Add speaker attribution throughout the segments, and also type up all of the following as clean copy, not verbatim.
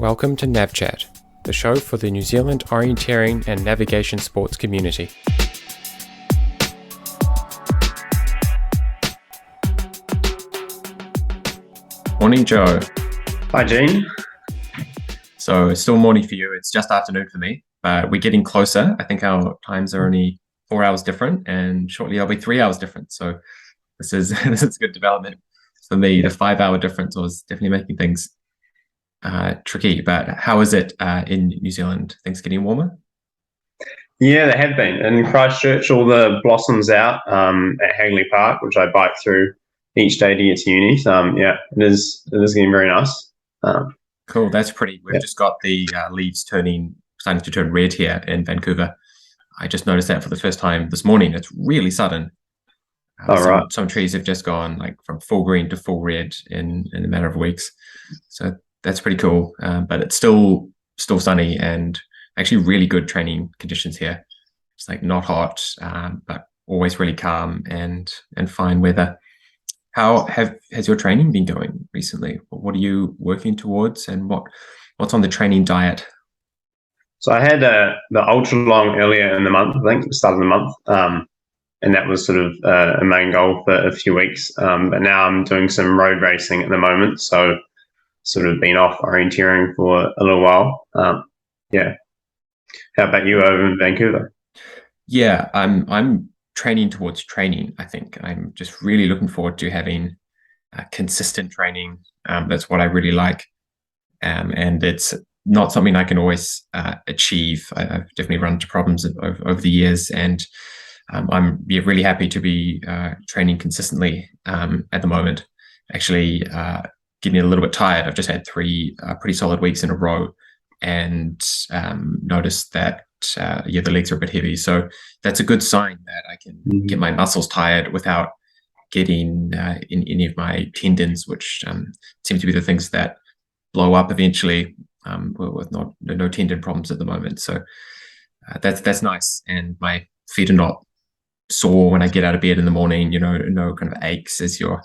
Speaker 1: Welcome to Nav Chat, the show for the New Zealand orienteering and navigation sports community. Morning, Joe.
Speaker 2: Hi, Gene.
Speaker 1: So it's still morning for you. It's just afternoon for me, but we're getting closer. I think our times are only 4 hours different, and shortly they'll be 3 hours different. So this is good development for me. The 5 hour difference was definitely making things tricky. But how is it in New Zealand? Things getting warmer?
Speaker 2: Yeah, they have been. In Christchurch, all the blossoms out at Hagley Park, which I bike through each day to get to uni. So, it is getting very nice.
Speaker 1: Cool, that's pretty. We've just got the leaves starting to turn red here in Vancouver. I just noticed that for the first time this morning. It's really sudden. Some trees have just gone like from full green to full red in a matter of weeks. So that's pretty cool. But it's still sunny and actually really good training conditions here. It's like not hot, but always really calm and fine weather. How has your training been going recently? What are you working towards, and what's on the training diet?
Speaker 2: So I had the Ultralong earlier in the month, I think, the start of the month, and that was sort of a main goal for a few weeks. But now I'm doing some road racing at the moment, so sort of been off orienteering for a little while. How about you over in Vancouver?
Speaker 1: Yeah, I'm training towards training. I think I'm just really looking forward to having consistent training. That's what I really like, and it's not something I can always achieve. I've definitely run into problems over the years, and I'm really happy to be training consistently at the moment. Actually, getting a little bit tired. I've just had 3 pretty solid weeks in a row, and noticed that the legs are a bit heavy. So that's a good sign that I can get my muscles tired without getting in any of my tendons, which seem to be the things that blow up eventually, with no tendon problems at the moment. So that's nice, and my feet are not sore when I get out of bed in the morning. No kind of aches as you're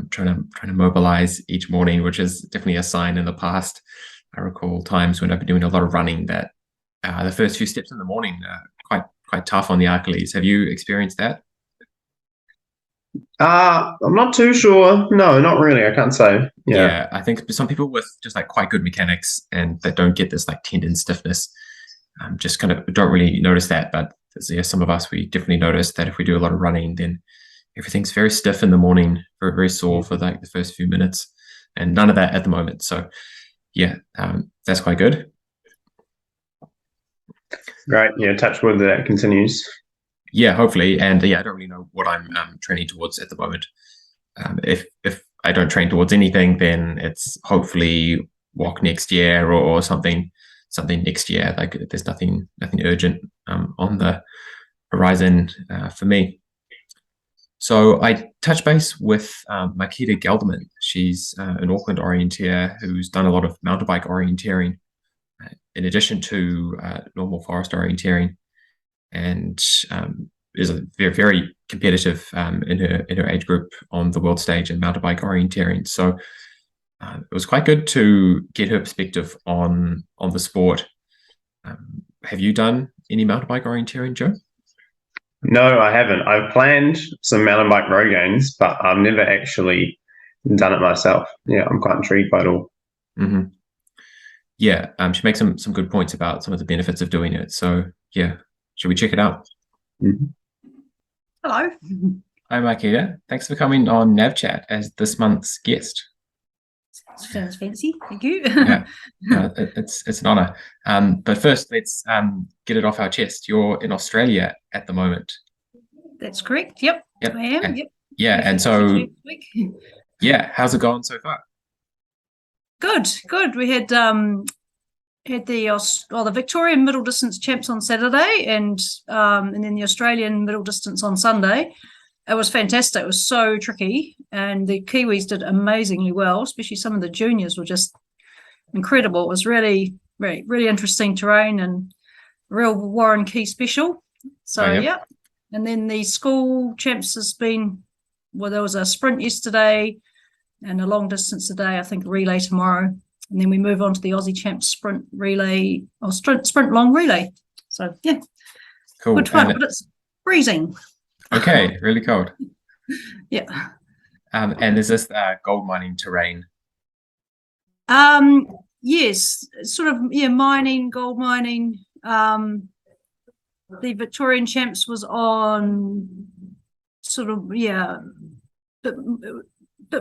Speaker 1: trying to mobilize each morning, which is definitely a sign in the past. I recall times when I've been doing a lot of running that the first few steps in the morning are quite tough on the Achilles. Have you experienced that?
Speaker 2: I'm not too sure. No, not really. I can't say.
Speaker 1: Yeah, I think some people with just like quite good mechanics and that don't get this like tendon stiffness, just kind of don't really notice that. But some of us, we definitely notice that if we do a lot of running, then everything's very stiff in the morning, very, very sore for like the first few minutes, and none of that at the moment. So that's quite good.
Speaker 2: Great. Yeah, touch wood that continues.
Speaker 1: Yeah, hopefully. And I don't really know what I'm training towards at the moment. If I don't train towards anything, then it's hopefully walk next year or something next year. Like there's nothing urgent on the horizon for me. So I touched base with Marquita Gelderman. She's an Auckland orienteer who's done a lot of mountain bike orienteering in addition to normal forest orienteering, and is a very, very competitive in her age group on the world stage in mountain bike orienteering. So it was quite good to get her perspective on the sport. Have you done any mountain bike orienteering, Joe?
Speaker 2: No, I haven't. I've planned some mountain bike road games, but I've never actually done it myself. Yeah, I'm quite intrigued by it all.
Speaker 1: Mm-hmm. Yeah, she makes some good points about some of the benefits of doing it. So yeah, should we check it out?
Speaker 2: Mm-hmm.
Speaker 3: Hello.
Speaker 1: Hi, Marquita. Thanks for coming on Nav Chat as this month's guest.
Speaker 3: Sounds fancy. Thank you.
Speaker 1: Yeah, it's an honor. But first, let's get it off our chest. You're in Australia at the moment.
Speaker 3: That's correct. Yep. I am. Yep.
Speaker 1: Yeah, and so how's it going so far?
Speaker 3: Good. We had the Victorian middle distance champs on Saturday, and then the Australian middle distance on Sunday. It was fantastic. It was so tricky, and the Kiwis did amazingly well. Especially some of the juniors were just incredible. It was really, really, really interesting terrain and real Warren Key special. So and then the school champs has been. Well, there was a sprint yesterday and a long distance today. I think a relay tomorrow. and then we move on to the Aussie Champs sprint relay or sprint long relay. So yeah,
Speaker 1: cool.
Speaker 3: Good fun, but it's freezing.
Speaker 1: Okay, really cold.
Speaker 3: Yeah.
Speaker 1: And is this gold mining terrain?
Speaker 3: Yes, sort of, yeah, mining, gold mining. The Victorian Champs was on sort of, yeah, bit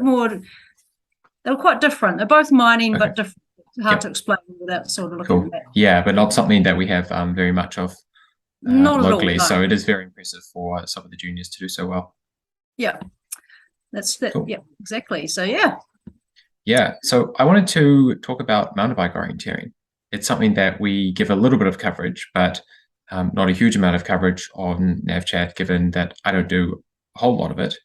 Speaker 3: more. They were quite different. They're both mining, but different. Hard to explain without sort of looking at that.
Speaker 1: Yeah, but not something that we have very much of
Speaker 3: not
Speaker 1: locally.
Speaker 3: At all, no.
Speaker 1: So it is very impressive for some of the juniors to do so well.
Speaker 3: Yeah, that's that.
Speaker 1: Cool.
Speaker 3: Yeah, exactly. So yeah.
Speaker 1: Yeah, so I wanted to talk about mountain bike orienteering. It's something that we give a little bit of coverage, but not a huge amount of coverage on Nav Chat, given that I don't do a whole lot of it.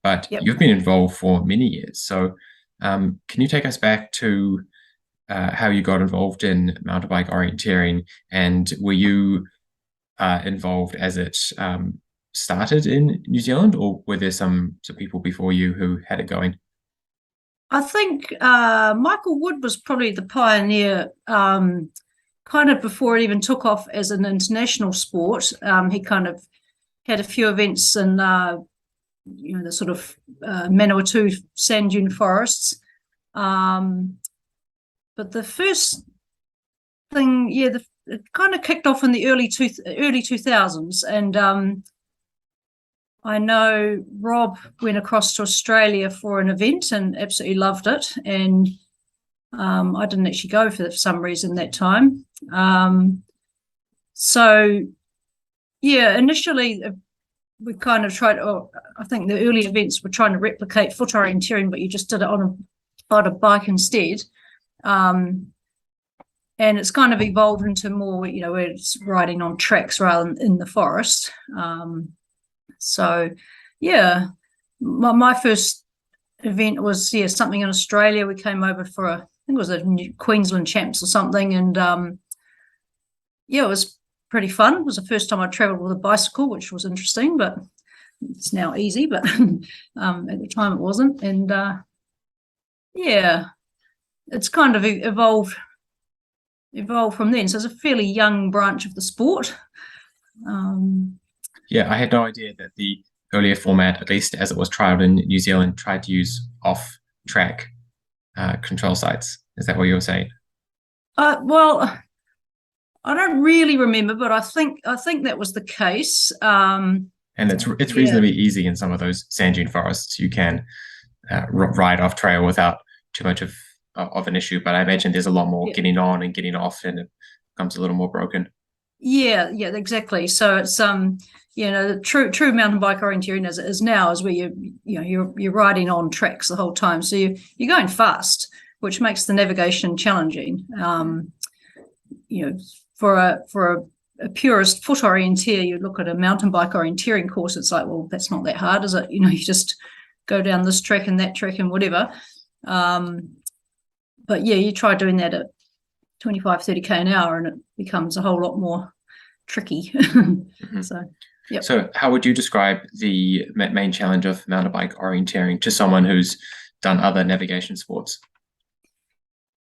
Speaker 1: But you've been involved for many years. So can you take us back to how you got involved in mountain bike orienteering, and were you involved as it started in New Zealand, or were there some people before you who had it going?
Speaker 3: I think Michael Wood was probably the pioneer, kind of before it even took off as an international sport. He kind of had a few events in, the sort of Manawatu sand dune forests. But the first thing, it kind of kicked off in the early 2000s, and I know Rob went across to Australia for an event and absolutely loved it. And I didn't actually go for some reason that time. So, yeah, initially we kind of tried, I think the early events were trying to replicate foot orienteering, but you just did it on a bike instead. And it's kind of evolved into more, where it's riding on tracks rather than in the forest. So, yeah, my first event was, something in Australia. We came over for I think it was a Queensland Champs or something. And, it was pretty fun. It was the first time I travelled with a bicycle, which was interesting, but it's now easy. But at the time it wasn't. And, it's kind of evolved from then. So it's a fairly young branch of the sport.
Speaker 1: Yeah, I had no idea that the earlier format, at least as it was trialed in New Zealand, tried to use off-track control sites. Is that what you were saying?
Speaker 3: Well, I don't really remember, but I think that was the case.
Speaker 1: And it's reasonably easy in some of those sand dune forests. You can ride off trail without too much of an issue. But I imagine there's a lot more getting on and getting off, and it becomes a little more broken. Yeah,
Speaker 3: exactly. So it's the true mountain bike orienteering as it is now is where you're riding on tracks the whole time. So you're going fast, which makes the navigation challenging. For a purist foot orienteer, you look at a mountain bike orienteering course, it's like, well, that's not that hard, is it? You just go down this track and that track and whatever. But yeah, you try doing that at 25, 30k an hour and it becomes a whole lot more tricky.
Speaker 1: Mm-hmm.
Speaker 3: So, yep.
Speaker 1: So how would you describe the main challenge of mountain bike orienteering to someone who's done other navigation sports?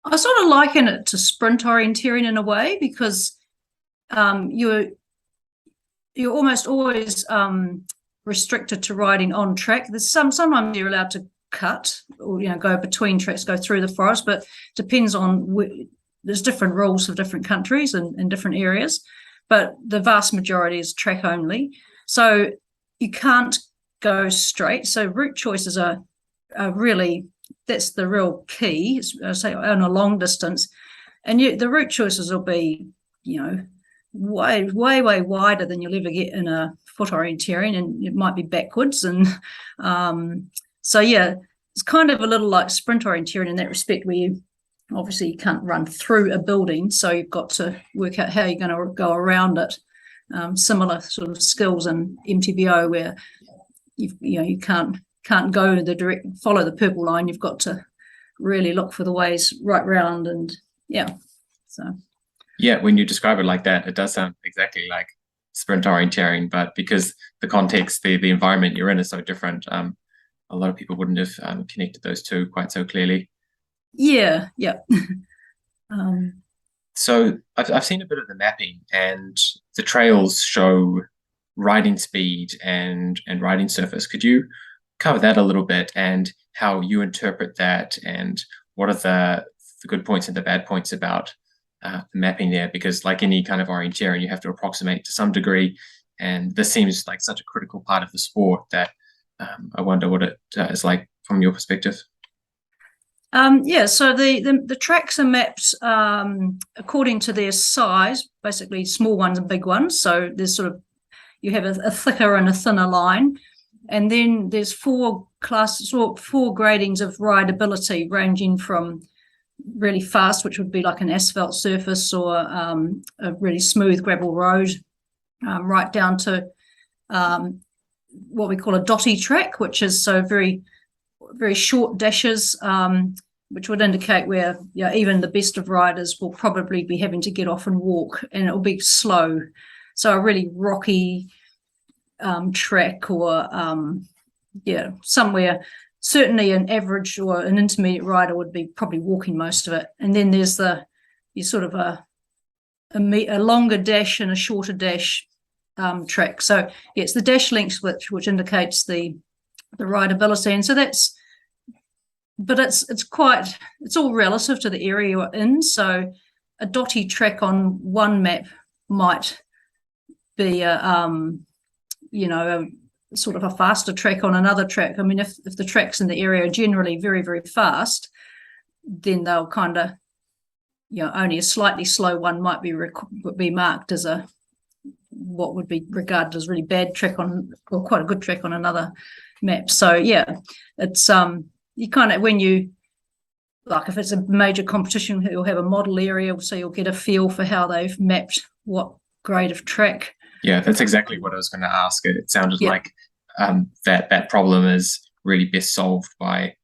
Speaker 3: I sort of liken it to sprint orienteering in a way, because you're almost always restricted to riding on track. There's sometimes you're allowed to cut or go between tracks, go through the forest, but depends on there's different rules for different countries and different areas, but the vast majority is track only. So you can't go straight. So route choices are really, that's the real key, I say, on a long distance. And the route choices will be, way, way, way wider than you'll ever get in a foot orienteering, and it might be backwards. And so, yeah, it's kind of a little like sprint orienteering in that respect, where you can't run through a building, so you've got to work out how you're going to go around it. Similar sort of skills in MTBO, where you can't go follow the purple line. You've got to really look for the ways right round, and
Speaker 1: when you describe it like that, it does sound exactly like sprint orienteering, but because the context, the environment you're in is so different, a lot of people wouldn't have connected those two quite so clearly.
Speaker 3: Yeah, yeah.
Speaker 1: So I've seen a bit of the mapping, and the trails show riding speed and riding surface. Could you cover that a little bit and how you interpret that, and what are the good points and the bad points about the mapping there? Because like any kind of orienteering, you have to approximate to some degree, and this seems like such a critical part of the sport that I wonder what it is like from your perspective.
Speaker 3: Yeah, so the tracks are mapped according to their size, basically small ones and big ones. So there's sort of, you have a thicker and a thinner line. And then there's four classes or four gradings of rideability, ranging from really fast, which would be like an asphalt surface or a really smooth gravel road, right down to what we call a dotty track, which is so very, very short dashes, which would indicate where even the best of riders will probably be having to get off and walk, and it will be slow. So a really rocky track, or somewhere, certainly an average or an intermediate rider would be probably walking most of it. And then there's you sort of a longer dash and a shorter dash track. So it's the dash length which indicates the rideability. And so it's all relative to the area you're in. So a dotty track on one map might be a sort of a faster track on another track. I mean, if the tracks in the area are generally very, very fast, then they'll kind of, only a slightly slow one might be marked as what would be regarded as really bad track on, or quite a good track on another map. So yeah, it's you kind of, when you, like, if it's a major competition, you'll have a model area, so you'll get a feel for how they've mapped what grade of track.
Speaker 1: Yeah, that's exactly what I was going to ask. It sounded like that problem is really best solved by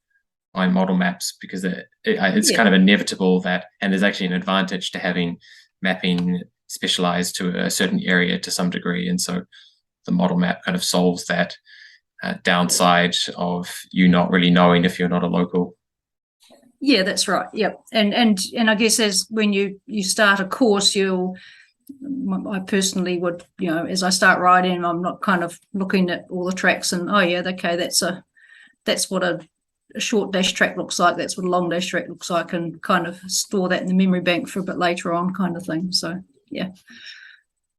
Speaker 1: model maps, because it's kind of inevitable that, and there's actually an advantage to having mapping specialized to a certain area to some degree, and so the model map kind of solves that downside of you not really knowing if you're not a local.
Speaker 3: Yeah, that's right. Yep, and I guess as when you start a course, I personally would, as I start riding, I'm not kind of looking at all the tracks and, okay, that's what a short dash track looks like, that's what a long dash track looks like, and kind of store that in the memory bank for a bit later on, kind of thing. So yeah.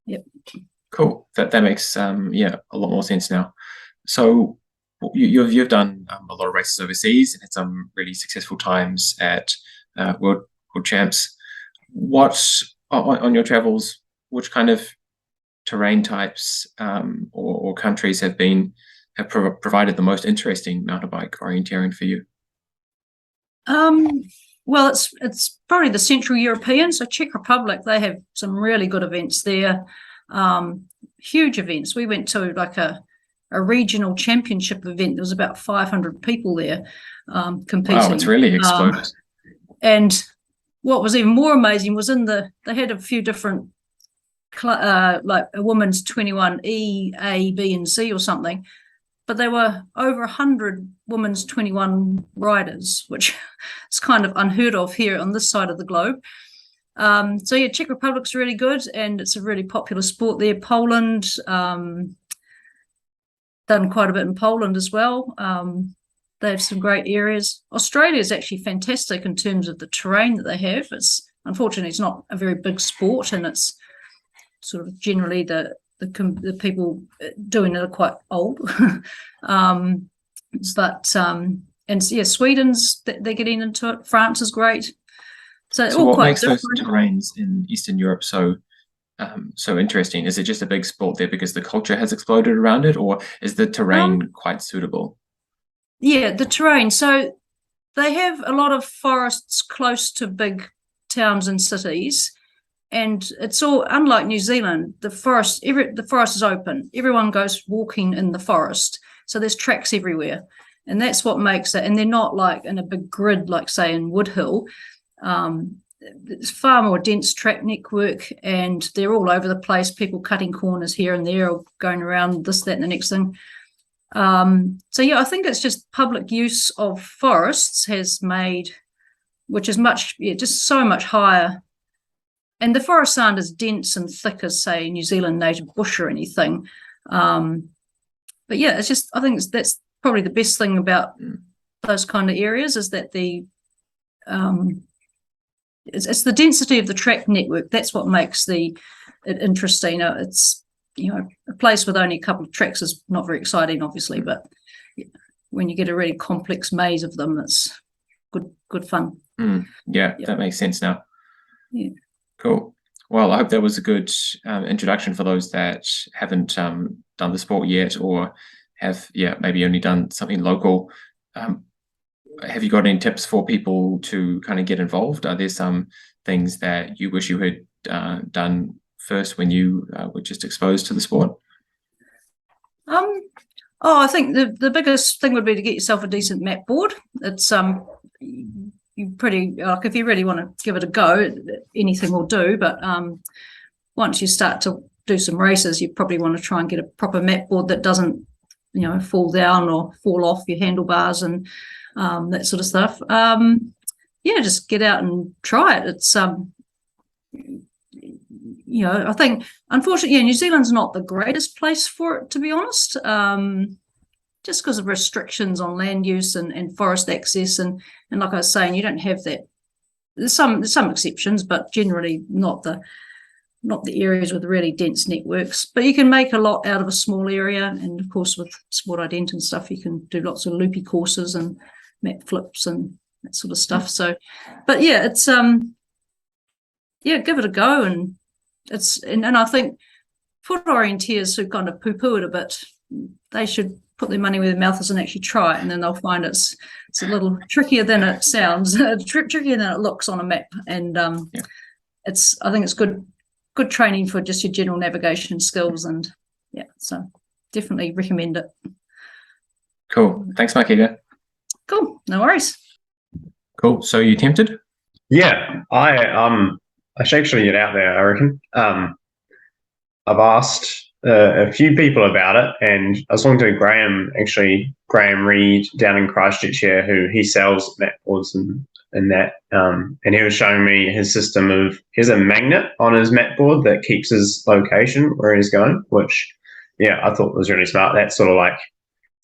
Speaker 3: Yep.
Speaker 1: Cool. That makes a lot more sense now. So you've done a lot of races overseas and had some really successful times at world champs. What on your travels, which kind of terrain types or countries have provided the most interesting mountain bike orienteering for you?
Speaker 3: Well, it's probably the Central European. So Czech Republic, they have some really good events there. Huge events. We went to like a regional championship event. There was about 500 people there competing. Wow,
Speaker 1: it's really exploded.
Speaker 3: And what was even more amazing was they had a few different, like a women's 21E, A, B, and C or something, but there were over 100 women's 21 riders, which is kind of unheard of here on this side of the globe. So yeah, Czech Republic's really good, and it's a really popular sport there. Poland, done quite a bit in Poland as well. They have some great areas. Australia is actually fantastic in terms of the terrain that they have. Unfortunately, it's not a very big sport, and it's sort of generally the people doing it are quite old. Sweden's, they're getting into it. France is great. So all
Speaker 1: what
Speaker 3: quite
Speaker 1: makes
Speaker 3: different.
Speaker 1: Those terrains in Eastern Europe so interesting? Is it just a big sport there because the culture has exploded around it, or is the terrain quite suitable?
Speaker 3: Yeah, the terrain. So they have a lot of forests close to big towns and cities, and it's all, unlike New Zealand, the forest is open. Everyone goes walking in the forest, so there's tracks everywhere, and that's what makes it. And they're not like in a big grid like, say, in Woodhill. It's far more dense track network, and they're all over the place, people cutting corners here and there, or going around this, that, and the next thing. So yeah, I think it's just public use of forests has made which is just so much higher. And the forests aren't as dense and thick as, say, New Zealand native bush or anything. But yeah, it's just, I think that's probably the best thing about those kind of areas, is that it's the density of the track network. That's what makes it interesting. It's, a place with only a couple of tracks is not very exciting, obviously, but when you get a really complex maze of them, it's good fun.
Speaker 1: Yeah, that makes sense now.
Speaker 3: Yeah.
Speaker 1: Cool. Well, I hope that was a good introduction for those that haven't done the sport yet, or have maybe only done something local. Have you got any tips for people to kind of get involved? Are there some things that you wish you had done first when you were just exposed to the sport?
Speaker 3: I think the biggest thing would be to get yourself a decent map board. It's you pretty, like, if you really want to give it a go, anything will do. But once you start to do some races, you probably want to try and get a proper map board that doesn't, fall down or fall off your handlebars and that sort of stuff. Just get out and try it. It's I think, unfortunately, New Zealand's not the greatest place for it, to be honest, just because of restrictions on land use and forest access. And like I was saying, you don't have that. There's some exceptions, but generally not the areas with really dense networks. But you can make a lot out of a small area. And, of course, with Sport Ident and stuff, you can do lots of loopy courses and map flips and that sort of stuff. So, but, it's give it a go. And I think for orienteers who kind of poo-poo it a bit, they should put their money where their mouth is and actually try it, and then they'll find it's a little trickier than it sounds, trickier than it looks on a map. And I think it's good training for just your general navigation skills. And so definitely recommend it.
Speaker 1: Cool. Thanks, Marquita.
Speaker 3: Cool. No worries.
Speaker 1: Cool. So you tempted?
Speaker 2: Yeah, I should actually get out there, I reckon. I've asked a few people about it, and I was talking to Graham Reed down in Christchurch here, who he sells map boards and that, and he was showing me his system of, he has a magnet on his map board that keeps his location where he's going, which I thought was really smart. That's sort of like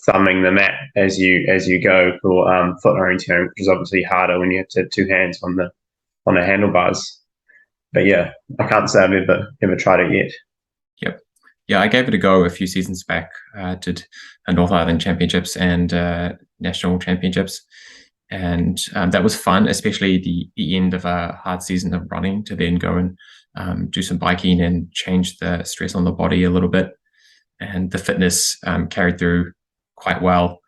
Speaker 2: thumbing the map as you go for foot orienteering, which is obviously harder when you have to have two hands on the handlebars. But I can't say I've ever tried it yet.
Speaker 1: Yep. Yeah, I gave it a go a few seasons back. I did a North Island Championships and National Championships. And that was fun, especially the end of a hard season of running, to then go and do some biking and change the stress on the body a little bit. And the fitness carried through quite well.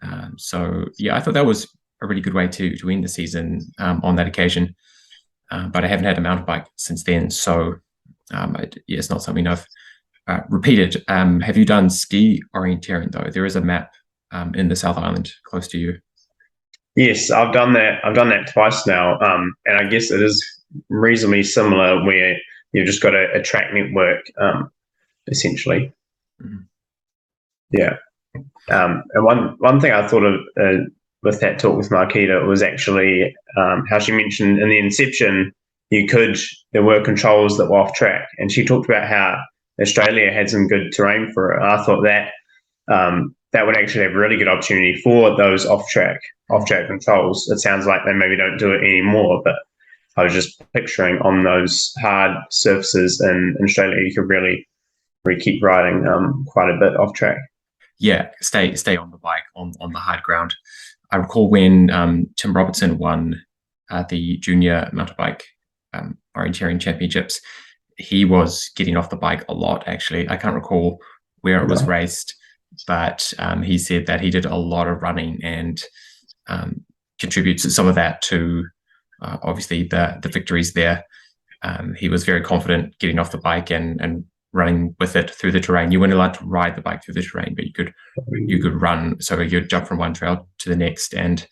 Speaker 1: I thought that was a really good way to end the season on that occasion. But I haven't had a mountain bike since then, so it's not something I've repeated. Have you done ski orienteering, though? There is a map in the South Island close to you.
Speaker 2: Yes, I've done that. I've done that twice now, and I guess it is reasonably similar, where you've just got a track network, essentially. Mm-hmm. Yeah. And one thing I thought of with that talk with Marquita was actually how she mentioned in the inception there were controls that were off track, and she talked about how Australia had some good terrain for it. And I thought that would actually have a really good opportunity for those off track controls. It sounds like they maybe don't do it anymore, but I was just picturing on those hard surfaces in Australia, you could really keep riding quite a bit off track.
Speaker 1: Yeah, stay on the bike on the hard ground. I recall when Tim Robertson won the junior mountain bike orienteering championships, he was getting off the bike a lot, actually. I can't recall where it was raced, but he said that he did a lot of running and contributes some of that to obviously the victories there. He was very confident getting off the bike and running with it through the terrain. You weren't allowed to ride the bike through the terrain, but you could run. So you'd jump from one trail to the next, and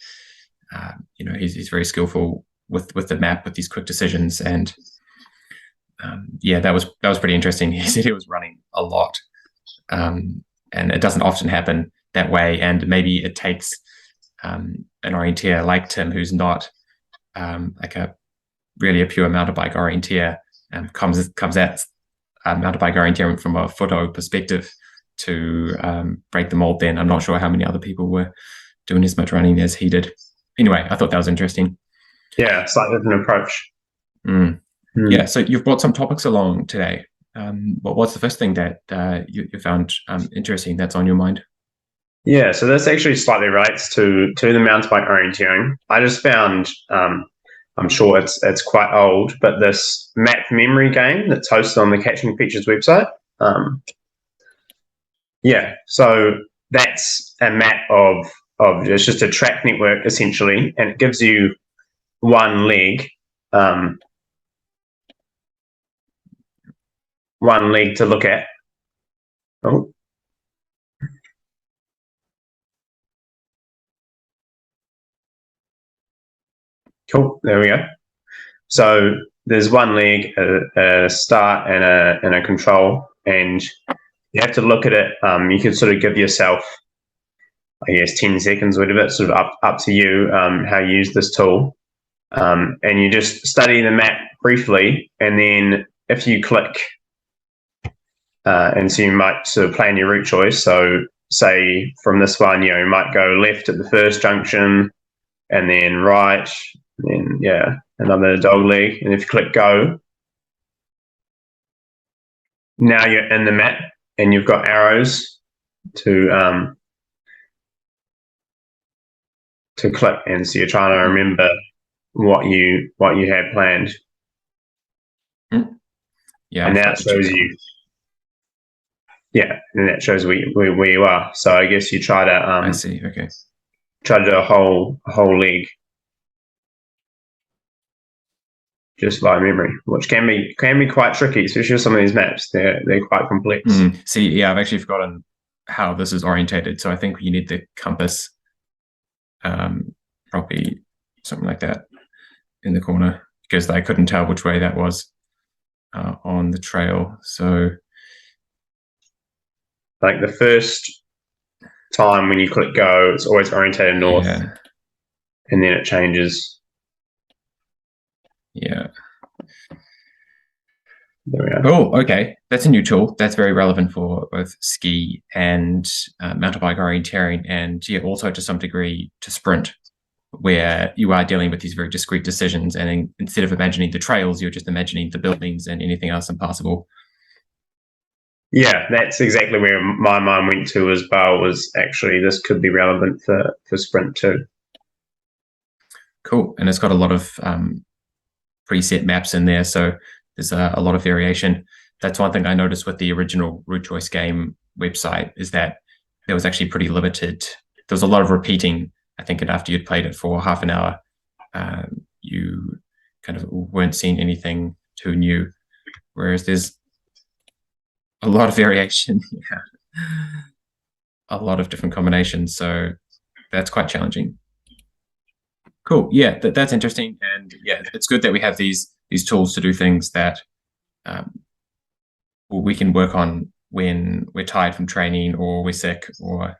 Speaker 1: he's very skillful with the map, with these quick decisions. And that was pretty interesting. He said he was running a lot, and it doesn't often happen that way. And maybe it takes an orienteer like Tim, who's not like a pure mountain bike orienteer comes at mountain bike orienteering from a photo perspective to break the mold. Then I'm not sure how many other people were doing as much running as he did. Anyway, I thought that was interesting.
Speaker 2: Yeah, slightly different approach.
Speaker 1: Yeah, so you've brought some topics along today. What's the first thing that you found interesting that's on your mind?
Speaker 2: Yeah, so this actually slightly relates to the mountain bike orienteering. I just found, I'm sure it's quite old, but this map memory game that's hosted on the Catching Features website. Yeah, so that's a map of it's just a track network essentially, and it gives you one leg to look at. Oh. Cool, there we go. So there's one leg, a start and a control, and you have to look at it. You can sort of give yourself, I guess, 10 seconds, whatever. It's sort of up to you how you use this tool. And you just study the map briefly, and then if you click, and so you might sort of plan your route choice. So say from this one, you might go left at the first junction, and then right, and then another dog leg. And if you click go, now you're in the map, and you've got arrows to click, and so you're trying to remember what you had planned.
Speaker 1: Yeah,
Speaker 2: and that shows you. Yeah, and that shows where you are. So I guess you try to.
Speaker 1: I see. Okay.
Speaker 2: Try to do a whole leg, just by memory, which can be quite tricky, especially with some of these maps. They're quite complex.
Speaker 1: See, yeah, I've actually forgotten how this is orientated. So I think you need the compass, probably something like that in the corner, because I couldn't tell which way that was on the trail. So,
Speaker 2: like the first time when you click go, it's always orientated north, and then it changes.
Speaker 1: Yeah.
Speaker 2: There we go.
Speaker 1: Oh, okay. That's a new tool. That's very relevant for both ski and mountain bike orienteering, and also to some degree to sprint, where you are dealing with these very discrete decisions. And instead of imagining the trails, you're just imagining the buildings and anything else impassable.
Speaker 2: Yeah, that's exactly where my mind went to as well, was actually this could be relevant for sprint too.
Speaker 1: Cool. And it's got a lot of preset maps in there, so there's a lot of variation. That's one thing I noticed with the original Route Choice game website, is that there was actually pretty limited. There was a lot of repeating. I think after you'd played it for half an hour, you kind of weren't seeing anything too new, whereas there's a lot of variation. A lot of different combinations, so that's quite challenging. Cool. Yeah, that's interesting, and yeah, it's good that we have these tools to do things that we can work on when we're tired from training, or we're sick or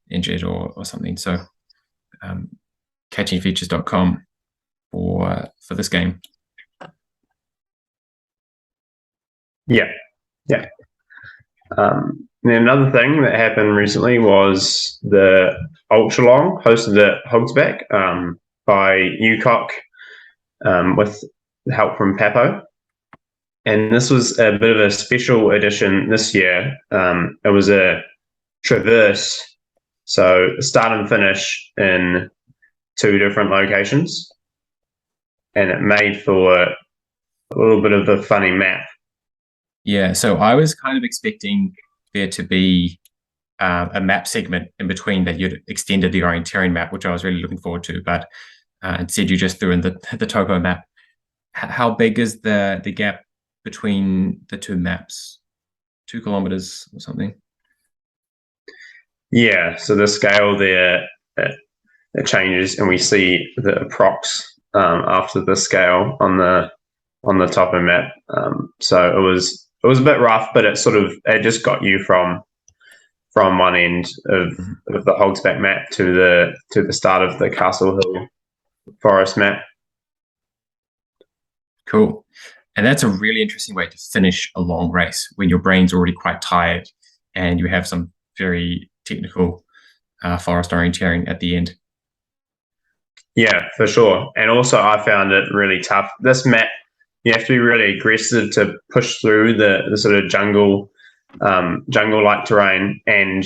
Speaker 1: injured or something. So catchingfeatures.com for this game.
Speaker 2: Yeah. Then another thing that happened recently was the Ultralong hosted at Hogsback by UCOC with help from Papo. And this was a bit of a special edition this year. It was a traverse, so start and finish in 2 different locations. And it made for a little bit of a funny map.
Speaker 1: Yeah, so I was kind of expecting there to be a map segment in between that you'd extended the orienteering map, which I was really looking forward to, but instead you just threw in the topo map. How big is the gap between the 2 maps? 2 kilometers or something?
Speaker 2: Yeah, so the scale there, it changes, and we see the approx after the scale on the topo map. So it was a bit rough, but it just got you from one end of the Hogsback map to the start of the Castle Hill Forest map.
Speaker 1: Cool. And that's a really interesting way to finish a long race when your brain's already quite tired and you have some very technical forest orienteering at the end.
Speaker 2: Yeah, for sure. And also, I found it really tough. This map, you have to be really aggressive to push through the sort of jungle-like terrain. And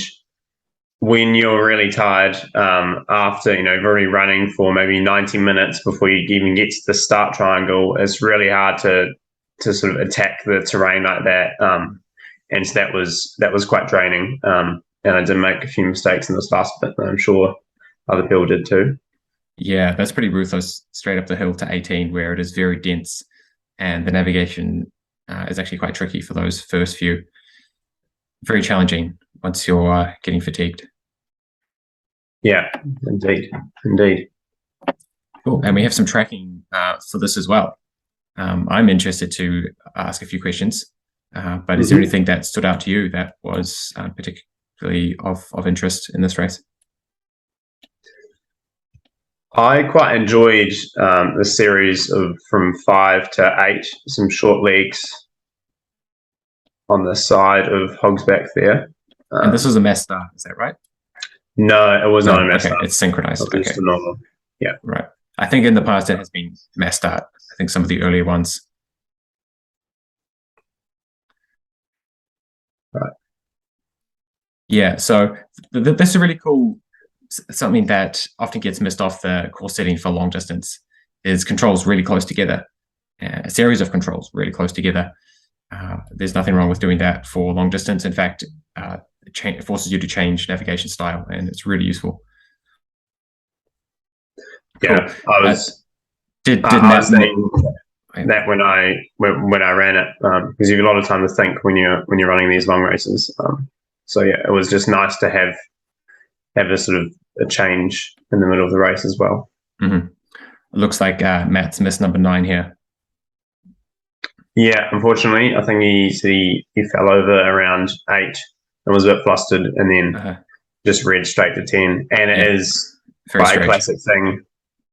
Speaker 2: when you're really tired, after you've already running for maybe 90 minutes before you even get to the start triangle, it's really hard to sort of attack the terrain like that. And so that was quite draining. And I did make a few mistakes in this last bit, and I'm sure other people did too.
Speaker 1: Yeah, that's pretty ruthless, straight up the hill to 18, where it is very dense, and the navigation is actually quite tricky for those first few. Very challenging once you're getting fatigued.
Speaker 2: Yeah, indeed.
Speaker 1: Cool. And we have some tracking for this as well. I'm interested to ask a few questions, but is there anything that stood out to you that was particularly of interest in this race?
Speaker 2: I quite enjoyed the series of from 5 to 8, some short legs on the side of Hogsback there.
Speaker 1: And this was a mass start, is that right?
Speaker 2: No, it was not a mass
Speaker 1: okay.
Speaker 2: start.
Speaker 1: It's synchronized.
Speaker 2: It was just a normal. Yeah.
Speaker 1: Right. I think in the past it has been mass start. I think some of the earlier ones.
Speaker 2: Right.
Speaker 1: Yeah, so this is really cool. Something that often gets missed off the course setting for long distance is controls really close together, a series of controls really close together. There's nothing wrong with doing that for long distance. In fact, it forces you to change navigation style, and it's really useful.
Speaker 2: Yeah,
Speaker 1: cool.
Speaker 2: I was.
Speaker 1: I was
Speaker 2: saying that when I ran it, because you have a lot of time to think when you're running these long races. So yeah, it was just nice to have a sort of a change in the middle of the race as well.
Speaker 1: Mm-hmm. It looks like Matt's missed number 9 here.
Speaker 2: Yeah, unfortunately, I think he fell over around 8 and was a bit flustered, and then just read straight to 10. And it is quite a classic thing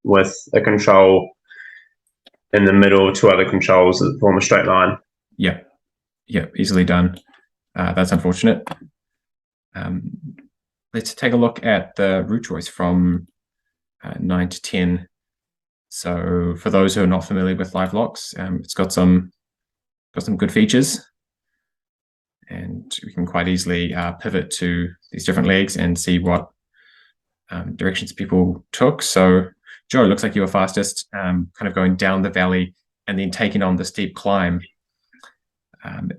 Speaker 2: with a control in the middle, 2 other controls that form a straight line.
Speaker 1: Yeah, easily done. That's unfortunate. Let's take a look at the route choice from 9 to 10. So for those who are not familiar with live locks, it's got some good features, and we can quite easily pivot to these different legs and see what directions people took. So Joe, it looks like you were fastest, kind of going down the valley and then taking on the steep climb.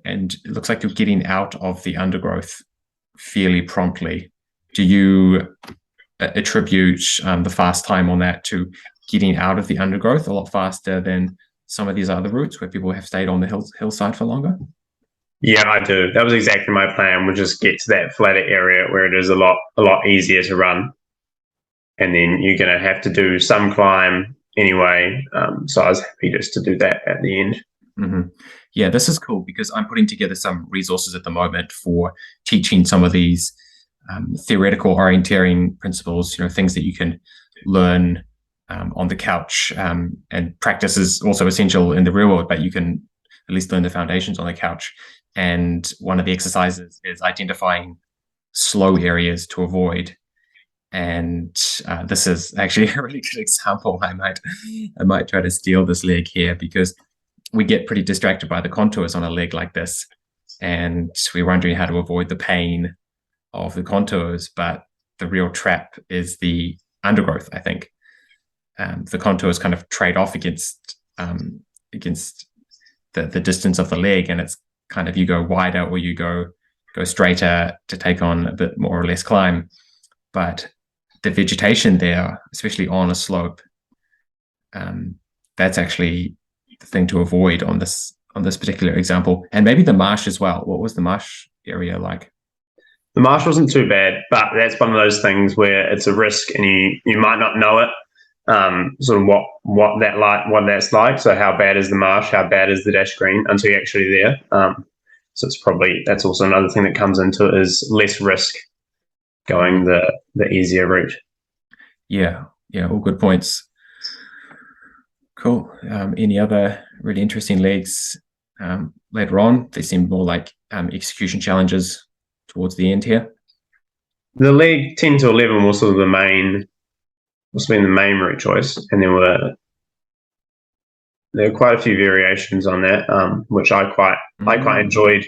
Speaker 1: And it looks like you're getting out of the undergrowth fairly promptly. Do you attribute the fast time on that to getting out of the undergrowth a lot faster than some of these other routes where people have stayed on the hillside for longer?
Speaker 2: Yeah, I do. That was exactly my plan. We'll just get to that flatter area where it is a lot easier to run, and then you're going to have to do some climb anyway. So I was happy just to do that at the end.
Speaker 1: Mm-hmm. Yeah, this is cool because I'm putting together some resources at the moment for teaching some of these theoretical orienteering principles, things that you can learn on the couch, and practice is also essential in the real world, but you can at least learn the foundations on the couch. And one of the exercises is identifying slow areas to avoid. And this is actually a really good example. I might try to steal this leg here because we get pretty distracted by the contours on a leg like this, and we're wondering how to avoid the pain of the contours, but the real trap is the undergrowth, I think. The contours kind of trade off against the distance of the leg, and it's kind of you go wider or you go straighter to take on a bit more or less climb. But the vegetation there, especially on a slope, that's actually the thing to avoid on this particular example. And maybe the marsh as well. What was the marsh area like?
Speaker 2: The marsh wasn't too bad, but that's one of those things where it's a risk, and you might not know it. Sort of what that's like. So how bad is the marsh? How bad is the dash green until you're actually there? So that's also another thing that comes into it is less risk going the easier route.
Speaker 1: Yeah, all good points. Cool. Any other really interesting legs later on? They seem more like execution challenges towards the end here.
Speaker 2: The leg 10 to 11 was sort of the main route choice, and there were quite a few variations on that, which I quite enjoyed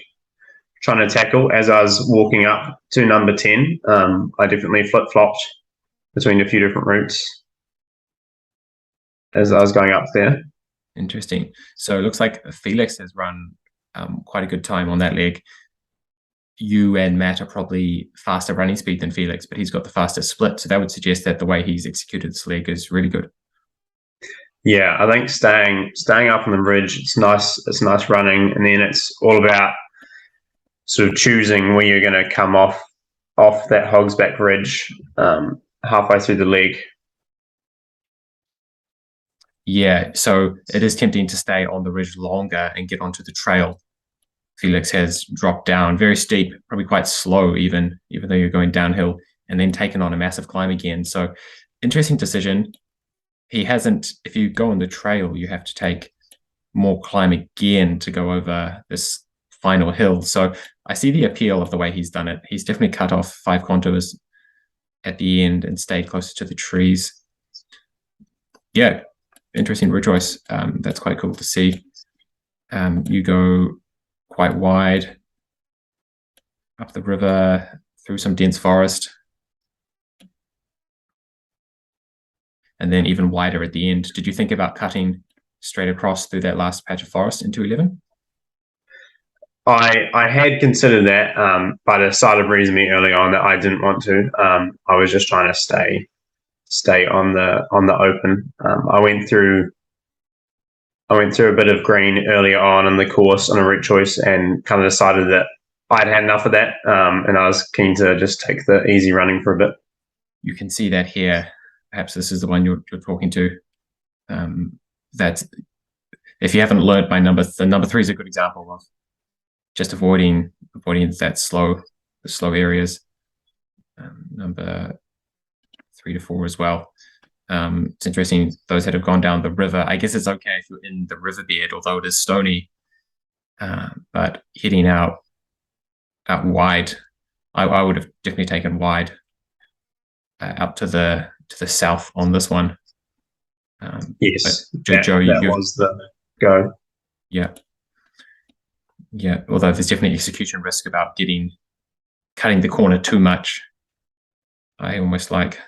Speaker 2: trying to tackle. As I was walking up to number 10, I definitely flip-flopped between a few different routes as I was going up there.
Speaker 1: Interesting. So it looks like Felix has run quite a good time on that leg. You and Matt are probably faster running speed than Felix, but he's got the fastest split. So that would suggest that the way he's executed this leg is really good.
Speaker 2: Yeah, I think staying up on the ridge, it's nice running, and then it's all about sort of choosing where you're going to come off that Hogsback ridge halfway through the leg.
Speaker 1: Yeah, so it is tempting to stay on the ridge longer and get onto the trail. Felix has dropped down very steep, probably quite slow even though you're going downhill, and then taken on a massive climb again. So interesting decision. He hasn't, if you go on the trail, you have to take more climb again to go over this final hill. So I see the appeal of the way he's done it. He's definitely cut off 5 contours at the end and stayed closer to the trees. Yeah, interesting route choice. That's quite cool to see. You go quite wide up the river through some dense forest, and then even wider at the end. Did you think about cutting straight across through that last patch of forest into 11?
Speaker 2: I had considered that, but I decided reasonably early on that I didn't want to. I was just trying to stay on the open. I went through a bit of green earlier on in the course on a route choice, and kind of decided that I'd had enough of that, and I was keen to just take the easy running for a bit.
Speaker 1: You can see that here. Perhaps this is the one you're talking to. That if you haven't learned my numbers, the number 3 is a good example of just avoiding that slow areas. Number 3 to 4 as well. It's interesting, those that have gone down the river, I guess it's okay if you're in the river bed, although it is stony, but heading out wide, I would have definitely taken wide out to the south on this one.
Speaker 2: Yes,
Speaker 1: Joe,
Speaker 2: that was the go.
Speaker 1: Yeah, although there's definitely execution risk about cutting the corner too much. I almost like,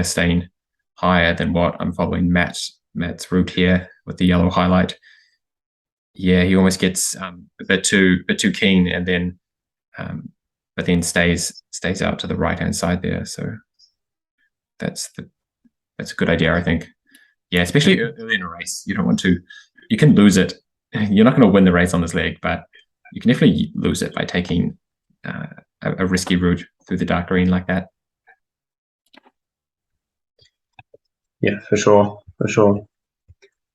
Speaker 1: staying higher than what I'm following Matt's route here with the yellow highlight. Yeah, he almost gets a bit too keen, and then but then stays out to the right hand side there. So that's a good idea, I think. Yeah, especially early in a race, you don't want to. You can lose it. You're not going to win the race on this leg, but you can definitely lose it by taking a risky route through the dark green like that.
Speaker 2: Yeah, for sure.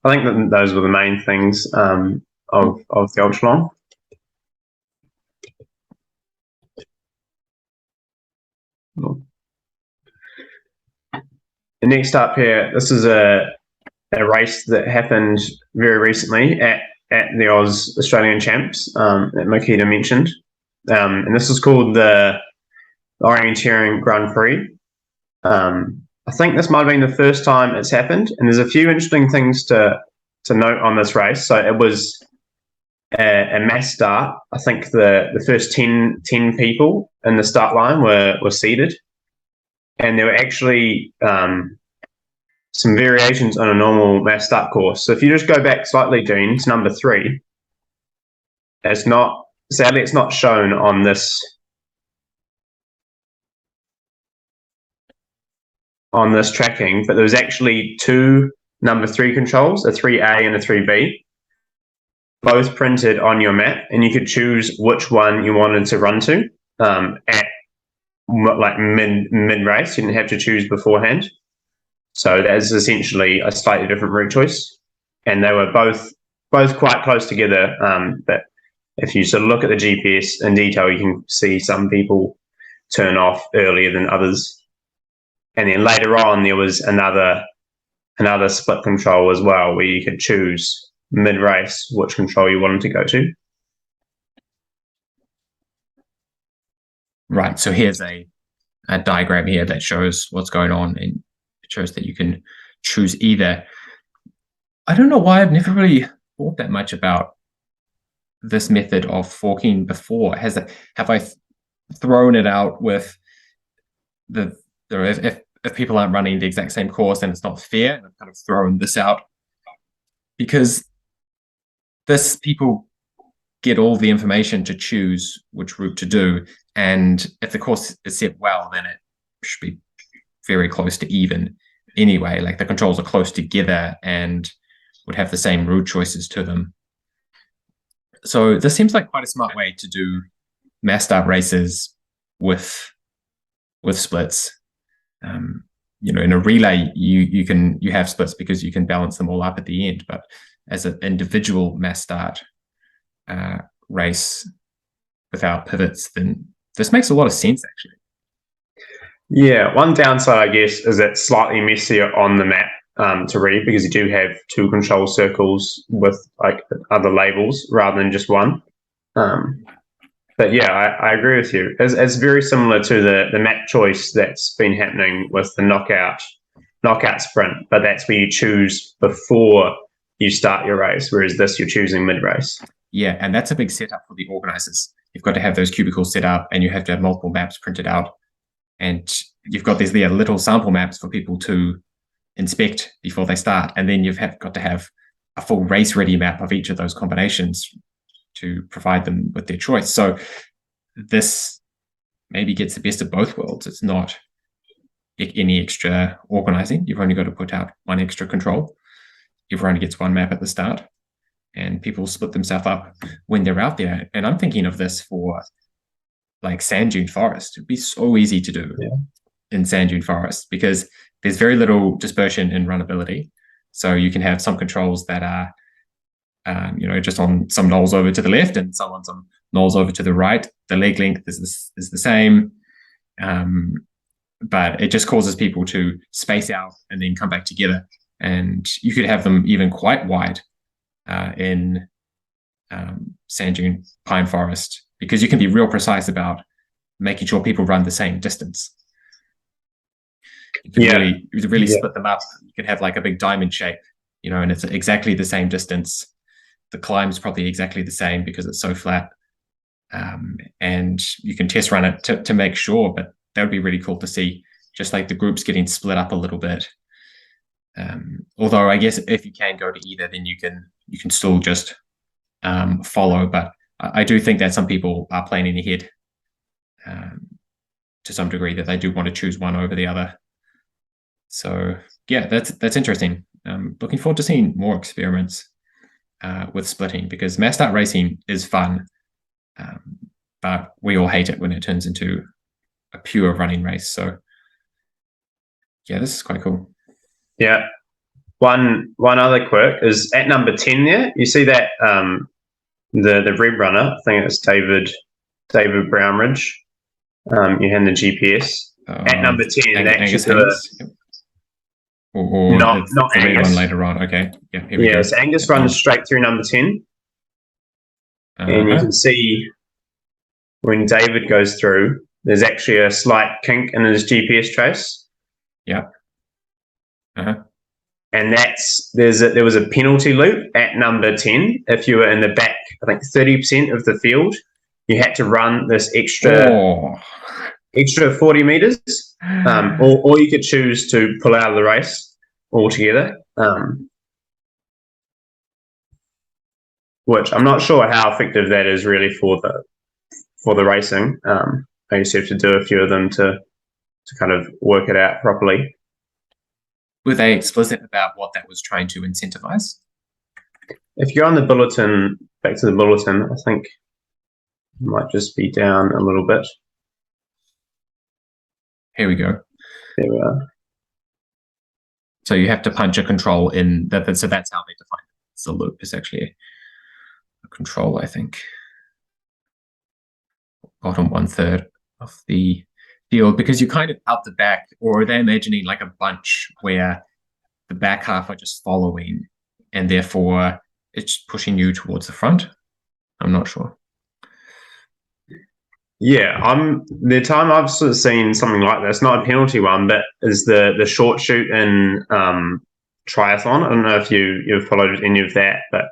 Speaker 2: I think that those were the main things of the Ultralong. And next up here, this is a race that happened very recently at the Australian Champs that Marquita mentioned. And this is called the Orienteering Grand Prix. I think this might have been the first time it's happened, and there's a few interesting things to note on this race. So it was a mass start. I think the first 10 people in the start line were seeded, and there were actually some variations on a normal mass start course. So if you just go back slightly, Gene, to number 3, sadly it's not shown on this tracking, but there was actually 2 number 3 controls, a 3A and a 3B, both printed on your map, and you could choose which one you wanted to run to at like mid race. You didn't have to choose beforehand. So that is essentially a slightly different route choice, and they were both quite close together. But if you sort of look at the GPS in detail, you can see some people turn off earlier than others. And then later on, there was another another split control as well, where you could choose mid-race which control you wanted to go to.
Speaker 1: Right. So here's a diagram here that shows what's going on, and it shows that you can choose either. I don't know why I've never really thought that much about this method of forking before. Have I thrown it out with if people aren't running the exact same course, then it's not fair, and I've kind of thrown this out because people get all the information to choose which route to do, and if the course is set well, then it should be very close to even anyway. Like the controls are close together and would have the same route choices to them. So this seems like quite a smart way to do mass start races with splits. In a relay, you have splits because you can balance them all up at the end. But as an individual mass start race without pivots, then this makes a lot of sense, actually.
Speaker 2: Yeah, one downside, I guess, is it's slightly messier on the map to read because you do have two control circles with like other labels rather than just one. But yeah, I agree with you. It's very similar to the map choice that's been happening with the knockout sprint, but that's where you choose before you start your race, whereas this you're choosing mid-race.
Speaker 1: Yeah, and that's a big setup for the organizers. You've got to have those cubicles set up, and you have to have multiple maps printed out, and you've got these little sample maps for people to inspect before they start, and then you've got to have a full race-ready map of each of those combinations to provide them with their choice. So this maybe gets the best of both worlds. It's not any extra organizing. You've only got to put out one extra control. Everyone gets one map at the start, and people split themselves up when they're out there. And I'm thinking of this for like sand dune forest. It'd be so easy to do in sand dune forest because there's very little dispersion in runnability. So you can have some controls that are just on some knolls over to the left and some on some knolls over to the right. The leg length is the same, but it just causes people to space out and then come back together. And you could have them even quite wide in sand dune pine forest because you can be real precise about making sure people run the same distance. You can really split them up. You can have like a big diamond shape, and it's exactly the same distance. The climb's probably exactly the same because it's so flat. And you can test run it to make sure, but that would be really cool to see, just like the groups getting split up a little bit. Although I guess if you can go to either, then you can still just follow. But I do think that some people are planning ahead to some degree, that they do want to choose one over the other. So yeah, that's interesting. Looking forward to seeing more experiments with splitting, because mass start racing is fun, but we all hate it when it turns into a pure running race. So yeah, this is quite cool.
Speaker 2: Yeah. One other quirk is at number 10 there, you see that the red runner, I think it's David Brownridge, you hand the GPS. At number 10,
Speaker 1: Angus or
Speaker 2: not
Speaker 1: the red
Speaker 2: Angus.
Speaker 1: one later on. Okay. Yeah, here we go.
Speaker 2: So Angus runs straight through number 10. And you can see when David goes through, there's actually a slight kink in his GPS trace.
Speaker 1: Yeah.
Speaker 2: And there was a penalty loop at number 10. If you were in the back, I think 30% of the field, you had to run this extra 40 meters, or you could choose to pull out of the race altogether. Which I'm not sure how effective that is really for the racing. I used to have to do a few of them to kind of work it out properly.
Speaker 1: Were they explicit about what that was trying to incentivize?
Speaker 2: If you're on the bulletin, back to the bulletin, I think it might just be down a little bit.
Speaker 1: Here we go.
Speaker 2: There we are.
Speaker 1: So you have to punch a control in that. So that's how they define it. So the loop is actually a control, I think. Bottom 1/3 of the field, because you're kind of out the back, or are they imagining like a bunch where the back half are just following, and therefore it's pushing you towards the front. I'm not sure.
Speaker 2: Yeah, the time I've sort of seen something like this, not a penalty one, but is the short shoot in triathlon. I don't know if you've followed any of that, but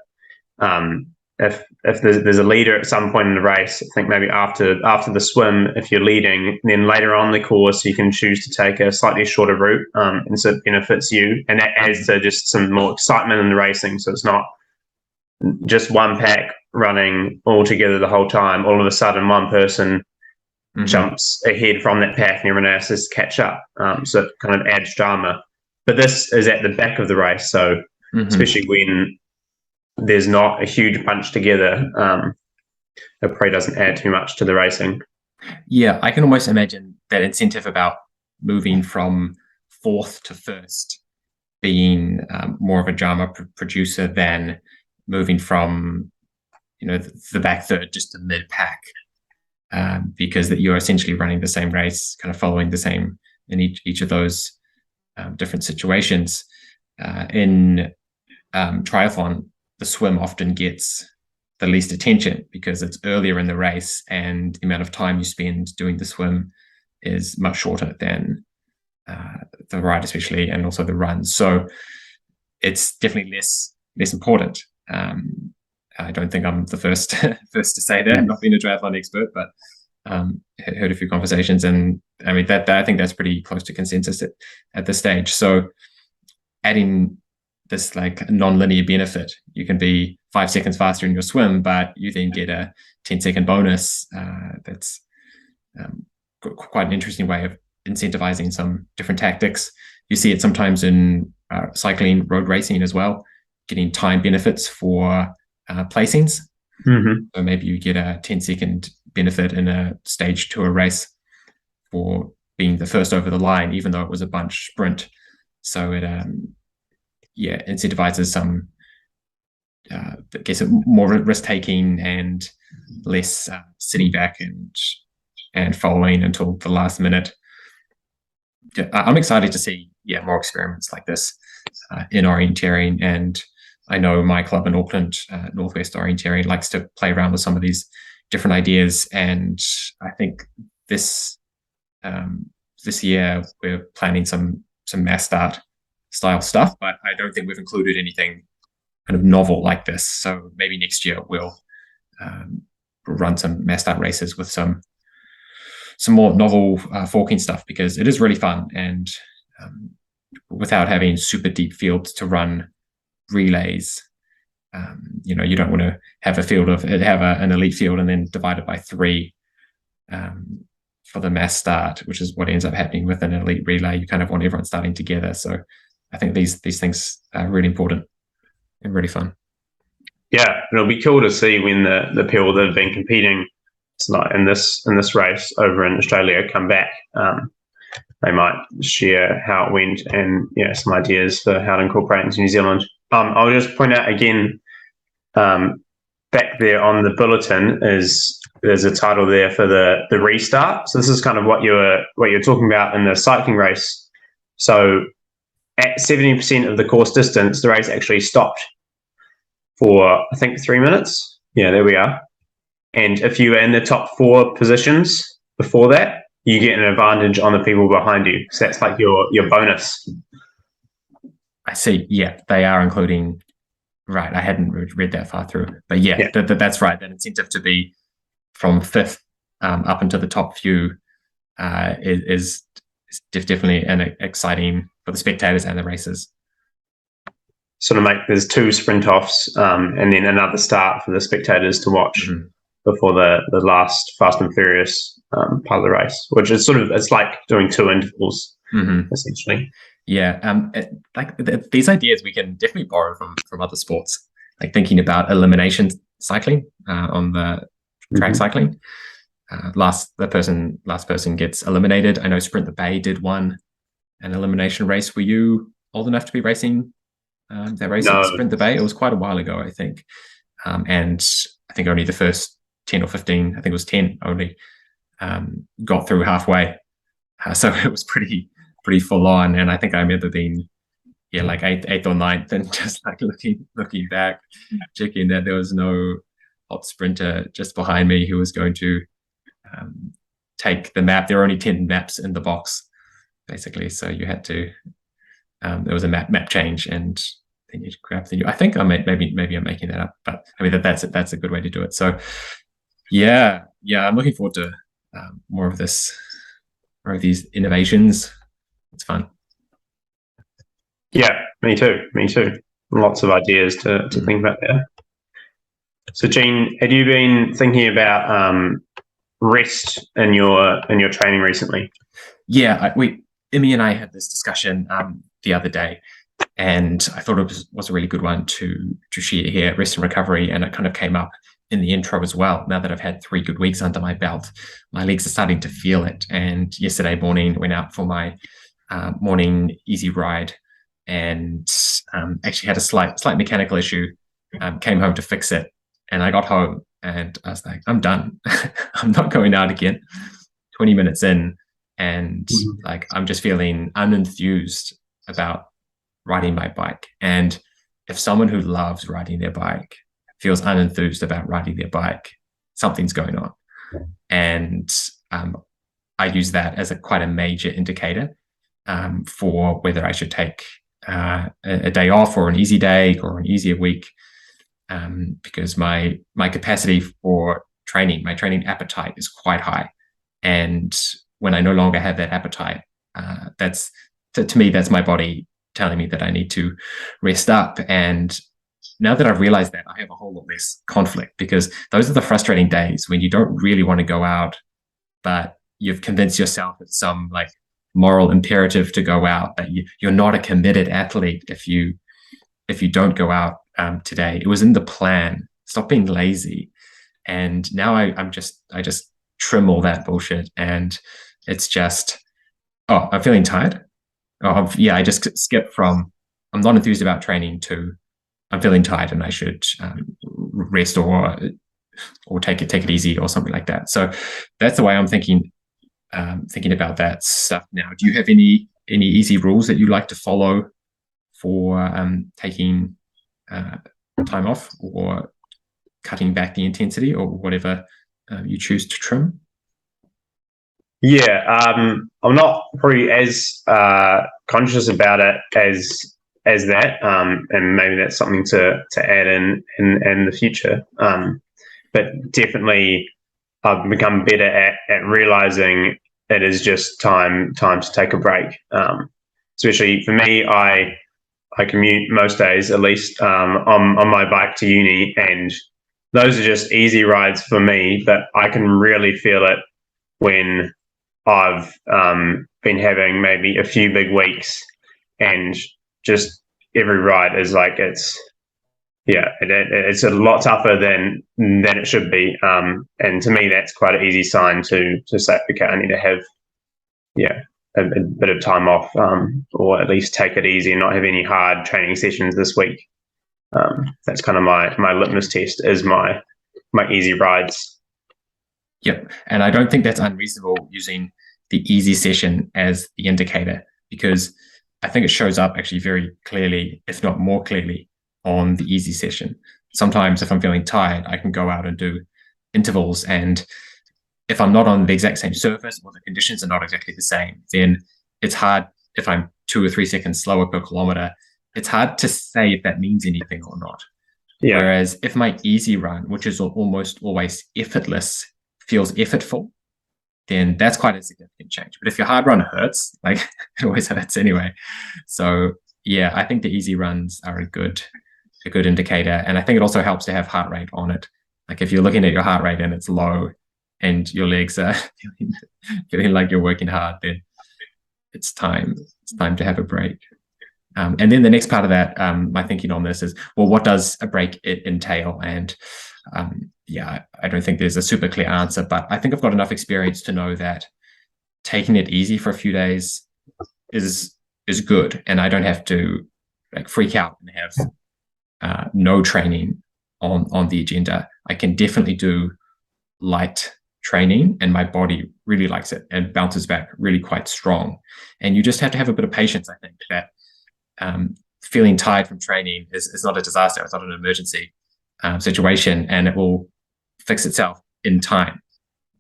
Speaker 2: if there's a leader at some point in the race, I think maybe after the swim, if you're leading, then later on the course you can choose to take a slightly shorter route, and so it benefits you, and that adds to just some more excitement in the racing. So it's not just one pack running all together the whole time. All of a sudden, one person jumps ahead from that pack, and everyone else has to catch up. So it kind of adds drama. But this is at the back of the race, so especially when there's not a huge bunch together, it probably doesn't add too much to the racing.
Speaker 1: Yeah, I can almost imagine that incentive about moving from fourth to first being more of a drama producer than moving from, the back third just to mid pack, because that you're essentially running the same race, kind of following the same in each of those different situations. In triathlon, the swim often gets the least attention because it's earlier in the race and the amount of time you spend doing the swim is much shorter than the ride, especially, and also the run. So it's definitely less important. I don't think I'm the first to say that. I've not been a triathlon expert, but heard a few conversations, and I mean that I think that's pretty close to consensus at this stage. So adding this like non-linear benefit, you can be 5 seconds faster in your swim, but you then get a 10-second bonus. That's quite an interesting way of incentivizing some different tactics. You see it sometimes in cycling, road racing as well, getting time benefits for placings. So maybe you get a 10-second benefit in a stage tour race for being the first over the line, even though it was a bunch sprint. So it incentivizes some, I guess, more risk taking and less sitting back and following until the last minute. Yeah, I'm excited to see more experiments like this in orienteering, and I know my club in Auckland, Northwest Orienteering, likes to play around with some of these different ideas, and I think this year we're planning some mass start style stuff, but I don't think we've included anything kind of novel like this. So maybe next year we'll run some mass start races with some more novel forking stuff, because it is really fun, and without having super deep fields to run relays. You don't want to have an elite field and then divide it by 3 for the mass start, which is what ends up happening with an elite relay. You kind of want everyone starting together. So I think these things are really important and really fun.
Speaker 2: Yeah, it'll be cool to see when the people that have been competing in this race over in Australia come back. They might share how it went and some ideas for how to incorporate into New Zealand. I'll just point out again, back there on the bulletin there's a title there for the restart. So this is kind of what you're talking about in the cycling race. So at 70% of the course distance, the race actually stopped for, I think, 3 minutes. Yeah, there we are. And if you were in the top 4 positions before that, you get an advantage on the people behind you. So that's like your bonus.
Speaker 1: I see. Yeah, they are including. Right, I hadn't read that far through, but that's right. That incentive to be from 5th up into the top few is definitely an exciting for the spectators and the races.
Speaker 2: Sort of there's 2 sprint offs and then another start for the spectators to watch before the last Fast and Furious part of the race, which is it's like doing 2 intervals essentially.
Speaker 1: Yeah, these ideas we can definitely borrow from other sports, like thinking about elimination cycling on the track cycling. Last person gets eliminated. I know Sprint the Bay did an elimination race. Were you old enough to be racing that race at Sprint the Bay? It was quite a while ago, I think, and I think only the first 10 or 15, I think it was 10 only, got through halfway. So it was pretty full on, and I think I remember being yeah, like eighth or ninth, and just like looking back, checking that there was no hot sprinter just behind me who was going to take the map. There were only 10 maps in the box, basically, so you had to. There was a map change, and then you grab the new. I think maybe I'm making that up, but I mean that's a good way to do it. So yeah, I'm looking forward to more of these innovations. It's fun.
Speaker 2: Yeah, me too. Lots of ideas to think about there. So, Gene, had you been thinking about rest in your training recently?
Speaker 1: Yeah, Emmy and I had this discussion the other day, and I thought it was a really good one to share here, rest and recovery, and it kind of came up in the intro as well. Now that I've had 3 good weeks under my belt, my legs are starting to feel it. And yesterday morning, went out for my morning easy ride, and actually had a slight mechanical issue. Came home to fix it, and I got home and I was like, I'm done. I'm not going out again. 20 minutes in, and like I'm just feeling unenthused about riding my bike. And if someone who loves riding their bike feels unenthused about riding their bike, something's going on. And I use that as quite a major indicator for whether I should take a day off, or an easy day, or an easier week, because my capacity for training, my training appetite is quite high. And when I no longer have that appetite, that's to me, that's my body telling me that I need to rest up. And now that I've realized that, I have a whole lot less conflict, because those are the frustrating days when you don't really want to go out, but you've convinced yourself it's some like moral imperative to go out, that you're not a committed athlete if you don't go out today. It was in the plan. Stop being lazy. And now I just trim all that bullshit, and it's just, oh, I'm feeling tired. Oh, yeah, I just skip from I'm not enthused about training to I'm feeling tired and I should rest or take it easy or something like that. So that's the way I'm thinking about that stuff now. Do you have any easy rules that you like to follow for taking time off, or cutting back the intensity, or whatever you choose to trim?
Speaker 2: Yeah, I'm not probably as conscious about it as that, and maybe that's something to add in the future. But definitely, I've become better at realizing it is just time to take a break. Especially for me, I commute most days, at least on my bike to uni, and those are just easy rides for me. But I can really feel it when I've been having maybe a few big weeks, and just every ride is like it's a lot tougher than it should be. And to me, that's quite an easy sign to say, okay, I need to have a bit of time off, or at least take it easy and not have any hard training sessions this week. That's kind of my litmus test, is my easy rides.
Speaker 1: Yep. And I don't think that's unreasonable, using the easy session as the indicator, because I think it shows up actually very clearly, if not more clearly, on the easy session. Sometimes if I'm feeling tired, I can go out and do intervals, and if I'm not on the exact same surface, or the conditions are not exactly the same, then it's hard. If I'm 2 or 3 seconds slower per kilometer, it's hard to say if that means anything or not. Yeah. Whereas if my easy run, which is almost always effortless, feels effortful, then that's quite a significant change. But if your hard run hurts, like it always hurts anyway. So yeah, I think the easy runs are a good indicator. And I think it also helps to have heart rate on it. Like if you're looking at your heart rate and it's low, and your legs are feeling like you're working hard, then it's time to have a break. And then the next part of that, my thinking on this is, well, what does a break entail? And I don't think there's a super clear answer, but I think I've got enough experience to know that taking it easy for a few days is good, and I don't have to like freak out and have no training on the agenda. I can definitely do light training, and my body really likes it and bounces back really quite strong. And you just have to have a bit of patience, I think, that feeling tired from training is not a disaster. It's not an emergency situation, and it will fix itself in time.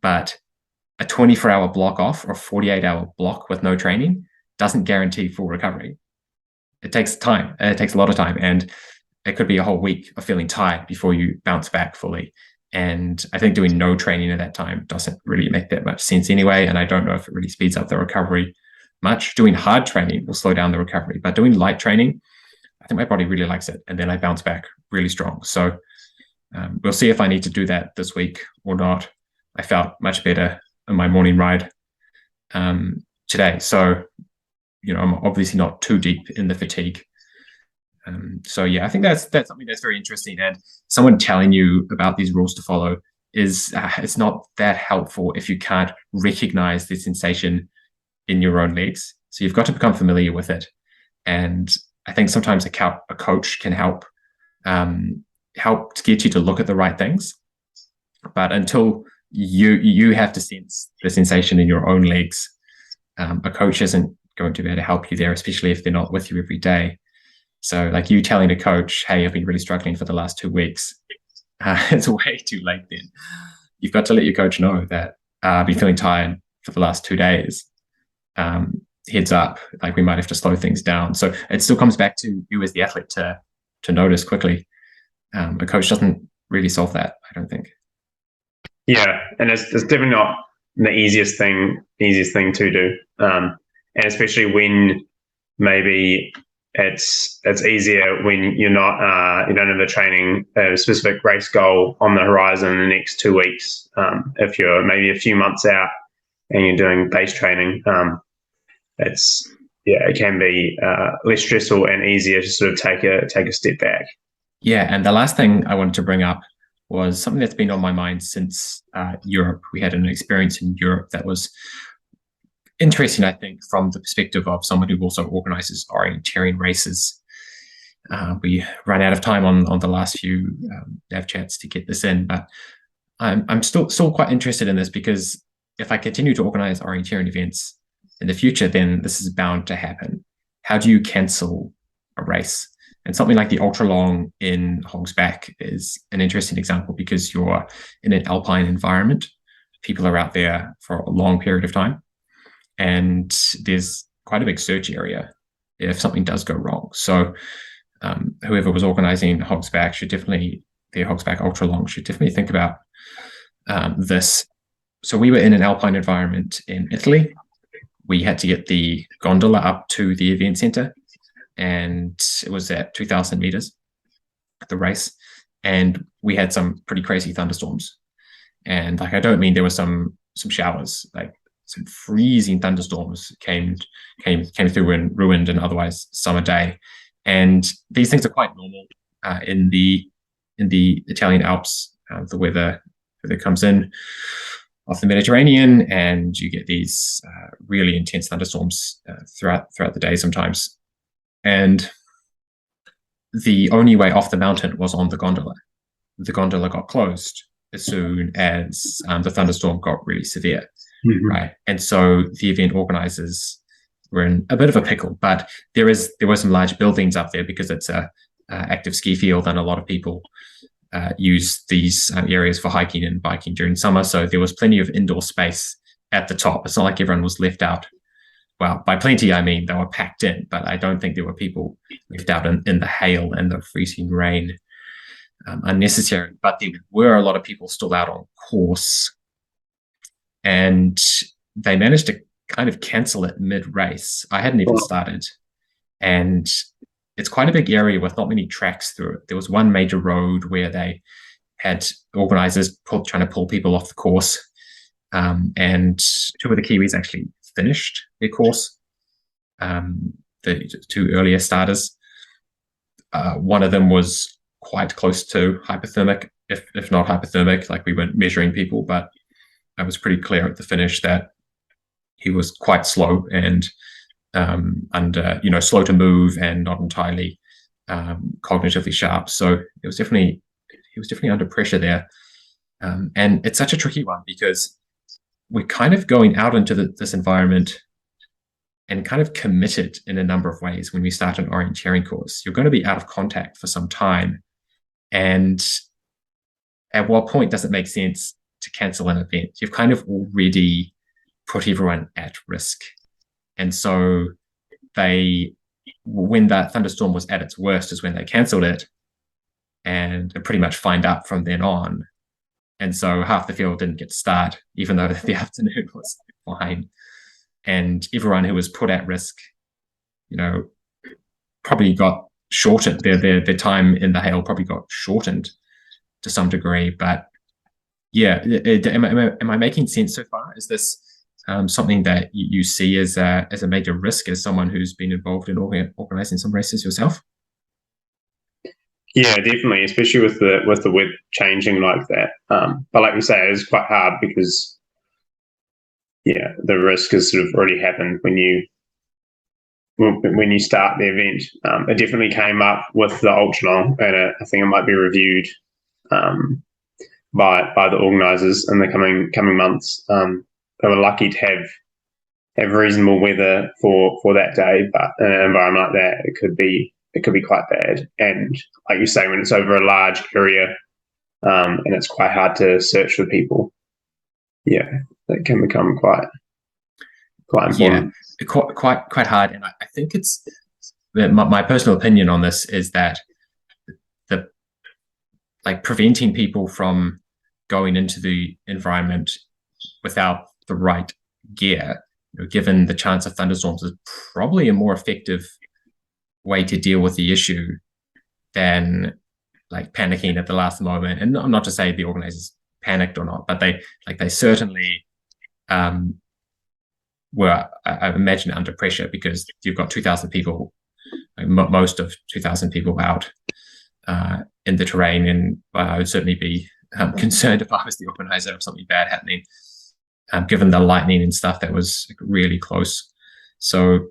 Speaker 1: But a 24-hour block off or 48-hour block with no training doesn't guarantee full recovery. It takes time. It takes a lot of time, and it could be a whole week of feeling tired before you bounce back fully. And I think doing no training at that time doesn't really make that much sense anyway. And I don't know if it really speeds up the recovery much. Doing hard training will slow down the recovery, but doing light training, I think my body really likes it. And then I bounce back really strong. So we'll see if I need to do that this week or not. I felt much better in my morning ride today. So, I'm obviously not too deep in the fatigue. So yeah, I think that's something that's very interesting. And someone telling you about these rules to follow is it's not that helpful if you can't recognize the sensation in your own legs. So you've got to become familiar with it. And I think sometimes a coach can help to get you to look at the right things. But until you have to sense the sensation in your own legs, a coach isn't going to be able to help you there, especially if they're not with you every day. So like you telling a coach, hey, I've been really struggling for the last 2 weeks, it's way too late then. You've got to let your coach know that I've been feeling tired for the last 2 days. Heads up, like we might have to slow things down. So it still comes back to you as the athlete to notice quickly. A coach doesn't really solve that, I don't think.
Speaker 2: Yeah, and it's definitely not the easiest thing to do. And especially when maybe it's easier when you're not you don't have a specific race goal on the horizon in the next 2 weeks. If you're maybe a few months out and you're doing base training, it can be less stressful and easier to sort of take a step back.
Speaker 1: Yeah, and the last thing I wanted to bring up was something that's been on my mind since Europe. We had an experience in Europe that was interesting, I think, from the perspective of someone who also organizes orienteering races. We ran out of time on the last few Nav Chats to get this in, but I'm still quite interested in this, because if I continue to organize orienteering events in the future, then this is bound to happen. How do you cancel a race? And something like the Ultralong in Hog's Back is an interesting example, because you're in an alpine environment. People are out there for a long period of time, and there's quite a big search area if something does go wrong. So whoever was organizing Hog's Back the Hog's Back Ultralong should definitely think about this. So we were in an alpine environment in Italy. We had to get the gondola up to the event center, and it was at 2,000 meters, the race. And we had some pretty crazy thunderstorms. And like, I don't mean there were some showers, like some freezing thunderstorms came through and ruined an otherwise summer day. And these things are quite normal in the Italian Alps. The weather comes in off the Mediterranean, and you get these really intense thunderstorms throughout the day sometimes. And the only way off the mountain was on the gondola. The gondola got closed as soon as the thunderstorm got really severe, right? And so the event organizers were in a bit of a pickle. But there were some large buildings up there, because it's a active ski field, and a lot of people use these areas for hiking and biking during summer. So there was plenty of indoor space at the top. It's not like everyone was left out. Well, by plenty, I mean they were packed in, but I don't think there were people left out in the hail and the freezing rain unnecessary. But there were a lot of people still out on course, and they managed to kind of cancel it mid-race. I hadn't even started, and it's quite a big area with not many tracks through it. There was one major road where they had organizers trying to pull people off the course, and two of the Kiwis actually finished their course, the two earlier starters. One of them was quite close to hypothermic, if not hypothermic. Like, we weren't measuring people, but I was pretty clear at the finish that he was quite slow and slow to move and not entirely cognitively sharp. So he was definitely under pressure there. And it's such a tricky one, because we're kind of going out into this environment and kind of committed in a number of ways when you start an orienteering course. You're going to be out of contact for some time. And at what point does it make sense to cancel an event? You've kind of already put everyone at risk. And so when that thunderstorm was at its worst is when they cancelled it, and it pretty much fined up from then on. And so half the field didn't get to start, even though the afternoon was fine. And everyone who was put at risk, probably got shortened. Their time in the hail probably got shortened to some degree. But yeah, am I making sense so far? Is this something that you see as a major risk as someone who's been involved in organizing some races yourself?
Speaker 2: Yeah, definitely, especially with the weather changing like that. But like we say, it's quite hard because the risk has sort of already happened when you start the event. It definitely came up with the Ultralong, and I think it might be reviewed by the organisers in the coming months. They were lucky to have reasonable weather for that day, but in an environment like that, it could be quite bad. And like you say, when it's over a large area, and it's quite hard to search for people, that can become quite important.
Speaker 1: Yeah, quite hard. And I think it's my personal opinion on this is that preventing people from going into the environment without the right gear, given the chance of thunderstorms, is probably a more effective way to deal with the issue than panicking at the last moment. And not to say the organizers panicked or not, but they certainly were, I imagine, under pressure, because you've got 2,000 people, most of 2,000 people out in the terrain. And I would certainly be concerned if I was the organizer of something bad happening, given the lightning and stuff that was really close. So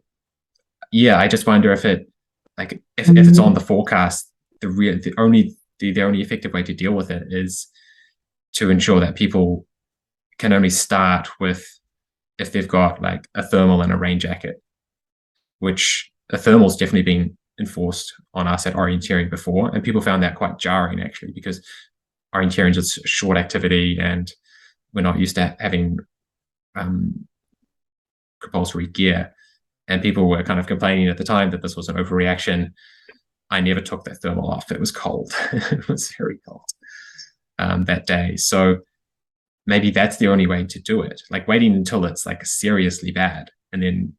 Speaker 1: yeah, I just wonder if if it's on the forecast, the only effective way to deal with it is to ensure that people can only start with, if they've got a thermal and a rain jacket, which a thermal's definitely been enforced on us at orienteering before, and people found that quite jarring, actually, because orienteering is a short activity and we're not used to having compulsory gear. And people were kind of complaining at the time that this was an overreaction. I never took that thermal off. It was cold. It was very cold that day. So maybe that's the only way to do it. Waiting until it's seriously bad and then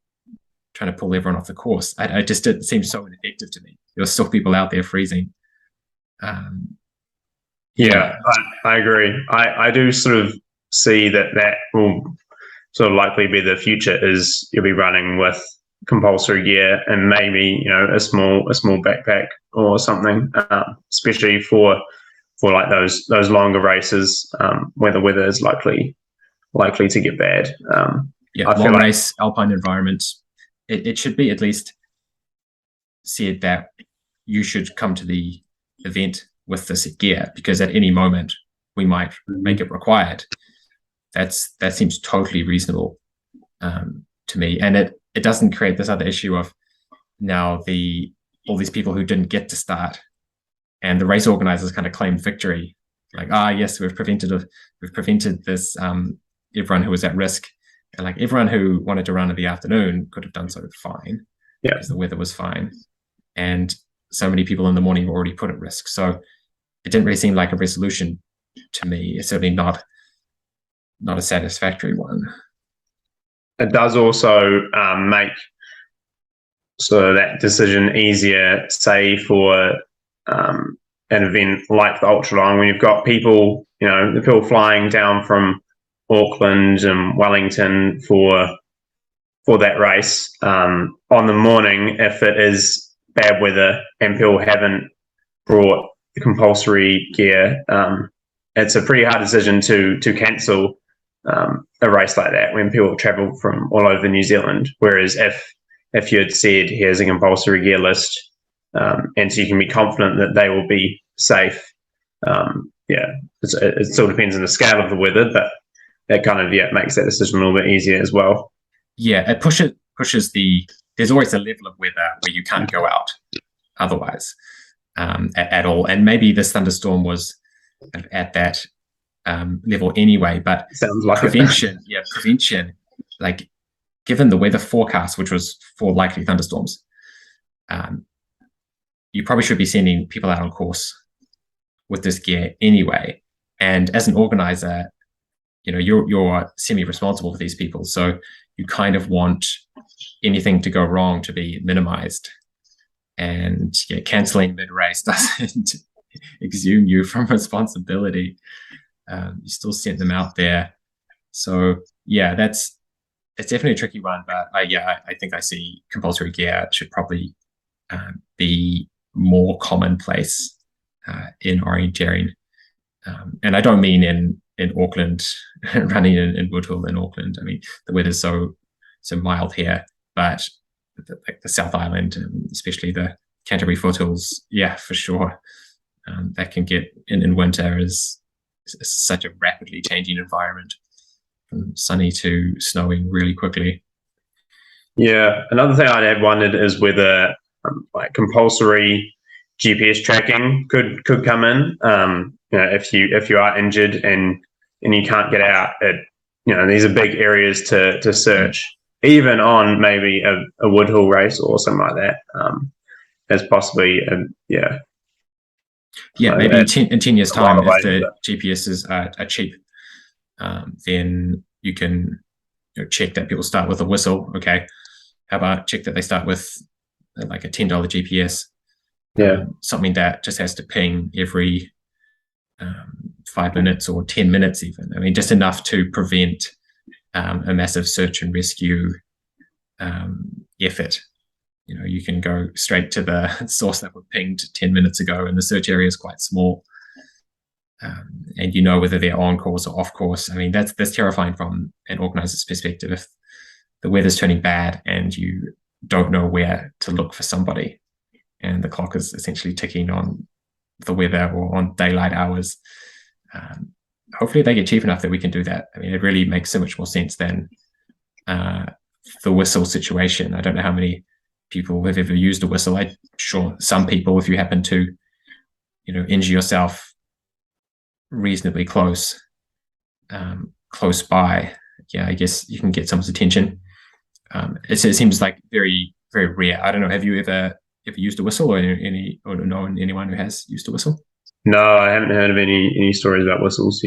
Speaker 1: trying to pull everyone off the course. It seems so ineffective to me. There were still people out there freezing.
Speaker 2: Yeah, I agree. I do sort of see that will sort of likely be the future, is you'll be running with compulsory gear and maybe a small backpack or something, especially for those longer races where the weather is likely to get bad.
Speaker 1: Long race, alpine environments. It should be at least said that you should come to the event with this gear, because at any moment we might make it required. That seems totally reasonable to me, and it doesn't create this other issue of now all these people who didn't get to start, and the race organizers kind of claim victory, yes, we've prevented this everyone who was at risk, and everyone who wanted to run in the afternoon could have done so fine, because the weather was fine, and so many people in the morning were already put at risk. So it didn't really seem like a resolution to me. It's certainly not a satisfactory one.
Speaker 2: It does also make sort of that decision easier, say for an event like the Ultralong, when you've got people, the people flying down from Auckland and Wellington for that race on the morning. If it is bad weather and people haven't brought the compulsory gear, it's a pretty hard decision to cancel a race like that when people travel from all over New Zealand. Whereas if you had said, here's a compulsory gear list, and so you can be confident that they will be safe, it still depends on the scale of the weather, but that kind of makes that decision a little bit easier as well.
Speaker 1: Yeah, it pushes there's always a level of weather where you can't go out otherwise at all. And maybe this thunderstorm was at that level anyway, but
Speaker 2: Sounds like
Speaker 1: prevention, like given the weather forecast, which was 4 likely thunderstorms, you probably should be sending people out on course with this gear anyway. And as an organizer, you're semi-responsible for these people, so you kind of want anything to go wrong to be minimized. And canceling mid-race doesn't exhume you from responsibility. You still sent them out there. So it's definitely a tricky one. But I think I see compulsory gear should probably be more commonplace in orienteering. And I don't mean in Auckland, running in Woodhull in Auckland. I mean, the weather's so mild here, but the South Island, especially the Canterbury foothills, for sure, that can get in winter is such a rapidly changing environment, from sunny to snowing really quickly.
Speaker 2: Yeah, another thing I'd have wondered is whether compulsory GPS tracking could come in. If you are injured and you can't get out, these are big areas to search, even on maybe a Woodhull race or something like that. As possibly,
Speaker 1: maybe in 10 years' time, if the GPSs are cheap, then you can check that people start with a whistle. Okay, how about check that they start with like a $10 GPS? Something that just has to ping every 5 minutes or 10 minutes even. I mean, just enough to prevent a massive search and rescue effort. You can go straight to the source that was pinged 10 minutes ago, and the search area is quite small. And whether they're on course or off course. I mean, that's terrifying from an organizer's perspective. If the weather's turning bad and you don't know where to look for somebody, and the clock is essentially ticking on the weather or on daylight hours, hopefully they get cheap enough that we can do that. I mean, it really makes so much more sense than the whistle situation. I don't know how many people have ever used a whistle. I'm sure some people, if you happen to, injure yourself reasonably close by, I guess you can get someone's attention. It seems like very, very rare. I don't know. Have you ever used a whistle, or known anyone who has used a whistle?
Speaker 2: No, I haven't heard of any stories about whistles.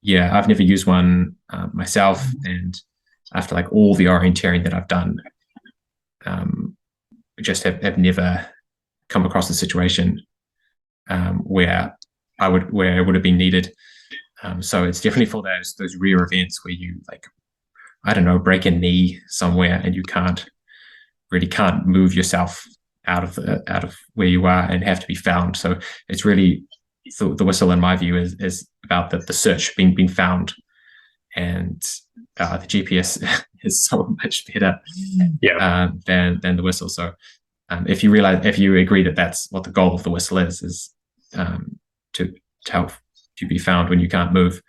Speaker 1: Yeah, I've never used one myself, and after like all the orienteering that I've done, just have never come across a situation where it would have been needed. So it's definitely for those rare events where you, like, I don't know, break a knee somewhere and you can't move yourself out of where you are and have to be found. So it's really the whistle, in my view, is about the search being found, and the GPS is so much better than the whistle. So if you agree that that's what the goal of the whistle is to help you be found when you can't move,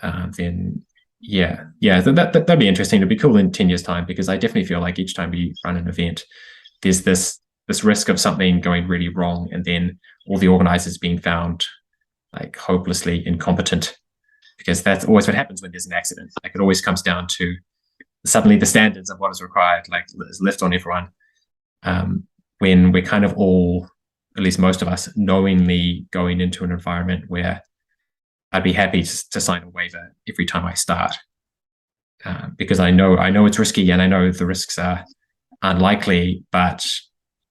Speaker 1: then that'd be interesting. It'd be cool in 10 years' time, because I definitely feel like each time we run an event, there's this risk of something going really wrong, and then all the organizers being found like hopelessly incompetent, because that's always what happens when there's an accident. Like, it always comes down to suddenly the standards of what is required, like, is left on everyone, when we're kind of all, at least most of us, knowingly going into an environment where I'd be happy to sign a waiver every time I start, because I know it's risky, and I know the risks are unlikely, but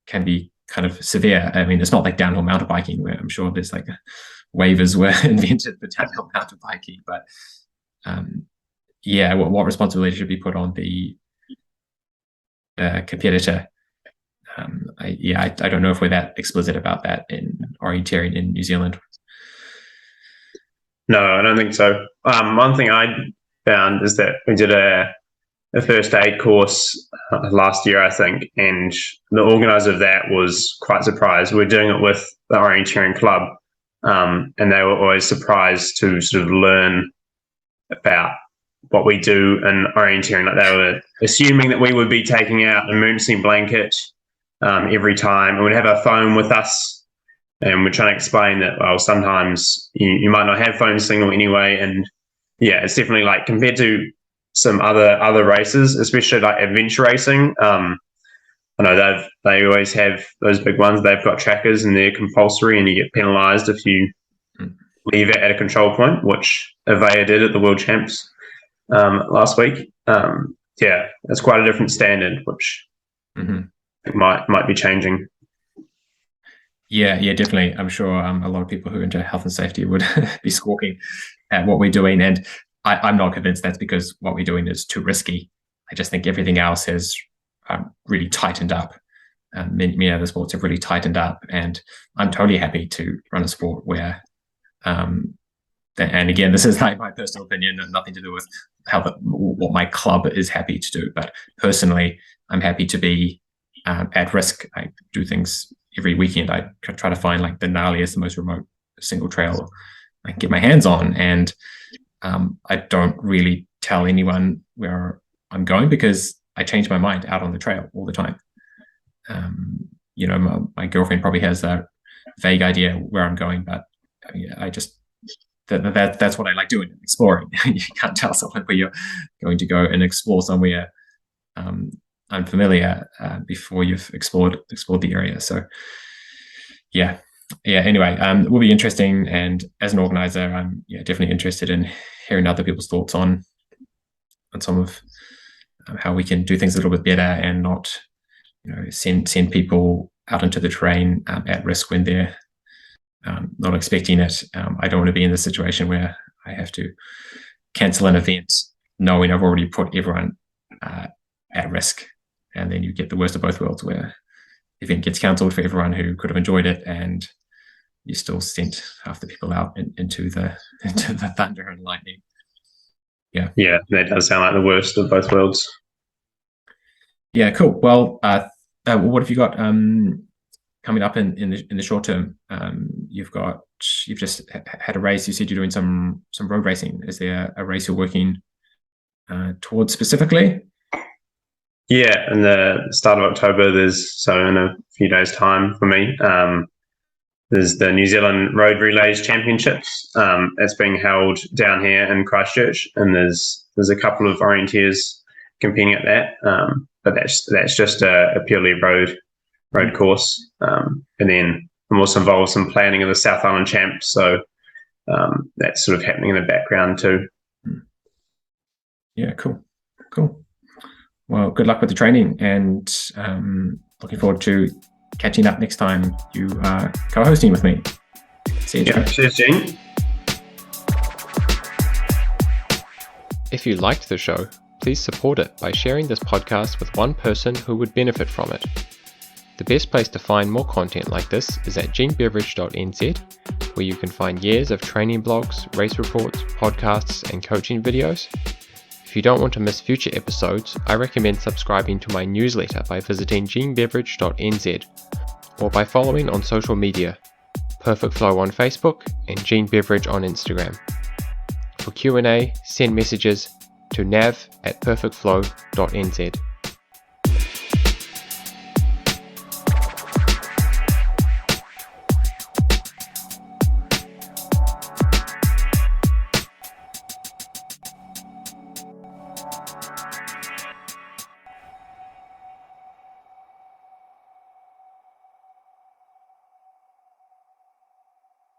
Speaker 1: can be kind of severe. I mean, it's not like downhill mountain biking, where I'm sure there's like waivers were invented for downhill mountain biking, but what responsibility should be put on the competitor? I don't know if we're that explicit about that in orienteering in New Zealand.
Speaker 2: No, I don't think so. One thing I found is that we did a first aid course last year, I think, and the organizer of that was quite surprised. We're doing it with the orienteering club, and they were always surprised to sort of learn about what we do in orienteering. Like they were assuming that we would be taking out an emergency blanket every time, and we'd have our phone with us. And we're trying to explain that, well, sometimes you might not have phone signal anyway. And yeah, it's definitely like compared to some other races, especially like adventure racing. I know they always have those big ones. They've got trackers and they're compulsory, and you get penalised if you leave it at a control point, which Avea did at the World Champs last week. Yeah, it's quite a different standard, which might be changing.
Speaker 1: Yeah, definitely. I'm sure a lot of people who are into health and safety would be squawking at what we're doing. And I'm not convinced that's because what we're doing is too risky. I just think everything else has really tightened up. Many other sports have really tightened up. And I'm totally happy to run a sport where, and again, this is like my personal opinion and nothing to do with what my club is happy to do. But personally, I'm happy to be at risk. I do things every weekend. I try to find like the gnarliest, the most remote single trail I can get my hands on. And I don't really tell anyone where I'm going because I change my mind out on the trail all the time. My girlfriend probably has that vague idea where I'm going, but I just, that's what I like doing, exploring. You can't tell someone where you're going to go and explore somewhere unfamiliar before you've explored the area. So anyway, it will be interesting, and as an organizer I'm definitely interested in hearing other people's thoughts on some of how we can do things a little bit better and not send people out into the terrain at risk when they're not expecting it. I don't want to be in the situation where I have to cancel an event knowing I've already put everyone at risk. And then you get the worst of both worlds, where the event gets cancelled for everyone who could have enjoyed it, and you still sent half the people out into the thunder and lightning. Yeah,
Speaker 2: that does sound like the worst of both worlds.
Speaker 1: Yeah, cool. Well, what have you got coming up in the short term? You've just had a race. You said you're doing some road racing. Is there a race you're working towards specifically?
Speaker 2: Yeah, in the start of October, in a few days' time for me, there's the New Zealand Road Relays Championships. That's being held down here in Christchurch, and there's a couple of orienteers competing at that. But that's just a purely road course. And then I'm also involved in some planning of the South Island Champs, so that's sort of happening in the background too.
Speaker 1: Yeah, cool. Well, good luck with the training, and looking forward to catching up next time you are co-hosting with me. See you, Jane.
Speaker 2: Cheers, Gene.
Speaker 4: If you liked the show, please support it by sharing this podcast with one person who would benefit from it. The best place to find more content like this is at genebeverage.nz, where you can find years of training blogs, race reports, podcasts, and coaching videos. If you don't want to miss future episodes, I recommend subscribing to my newsletter by visiting genebeverage.nz or by following on social media, Perfect Flow on Facebook and Gene Beverage on Instagram. For Q&A, send messages to nav@perfectflow.nz.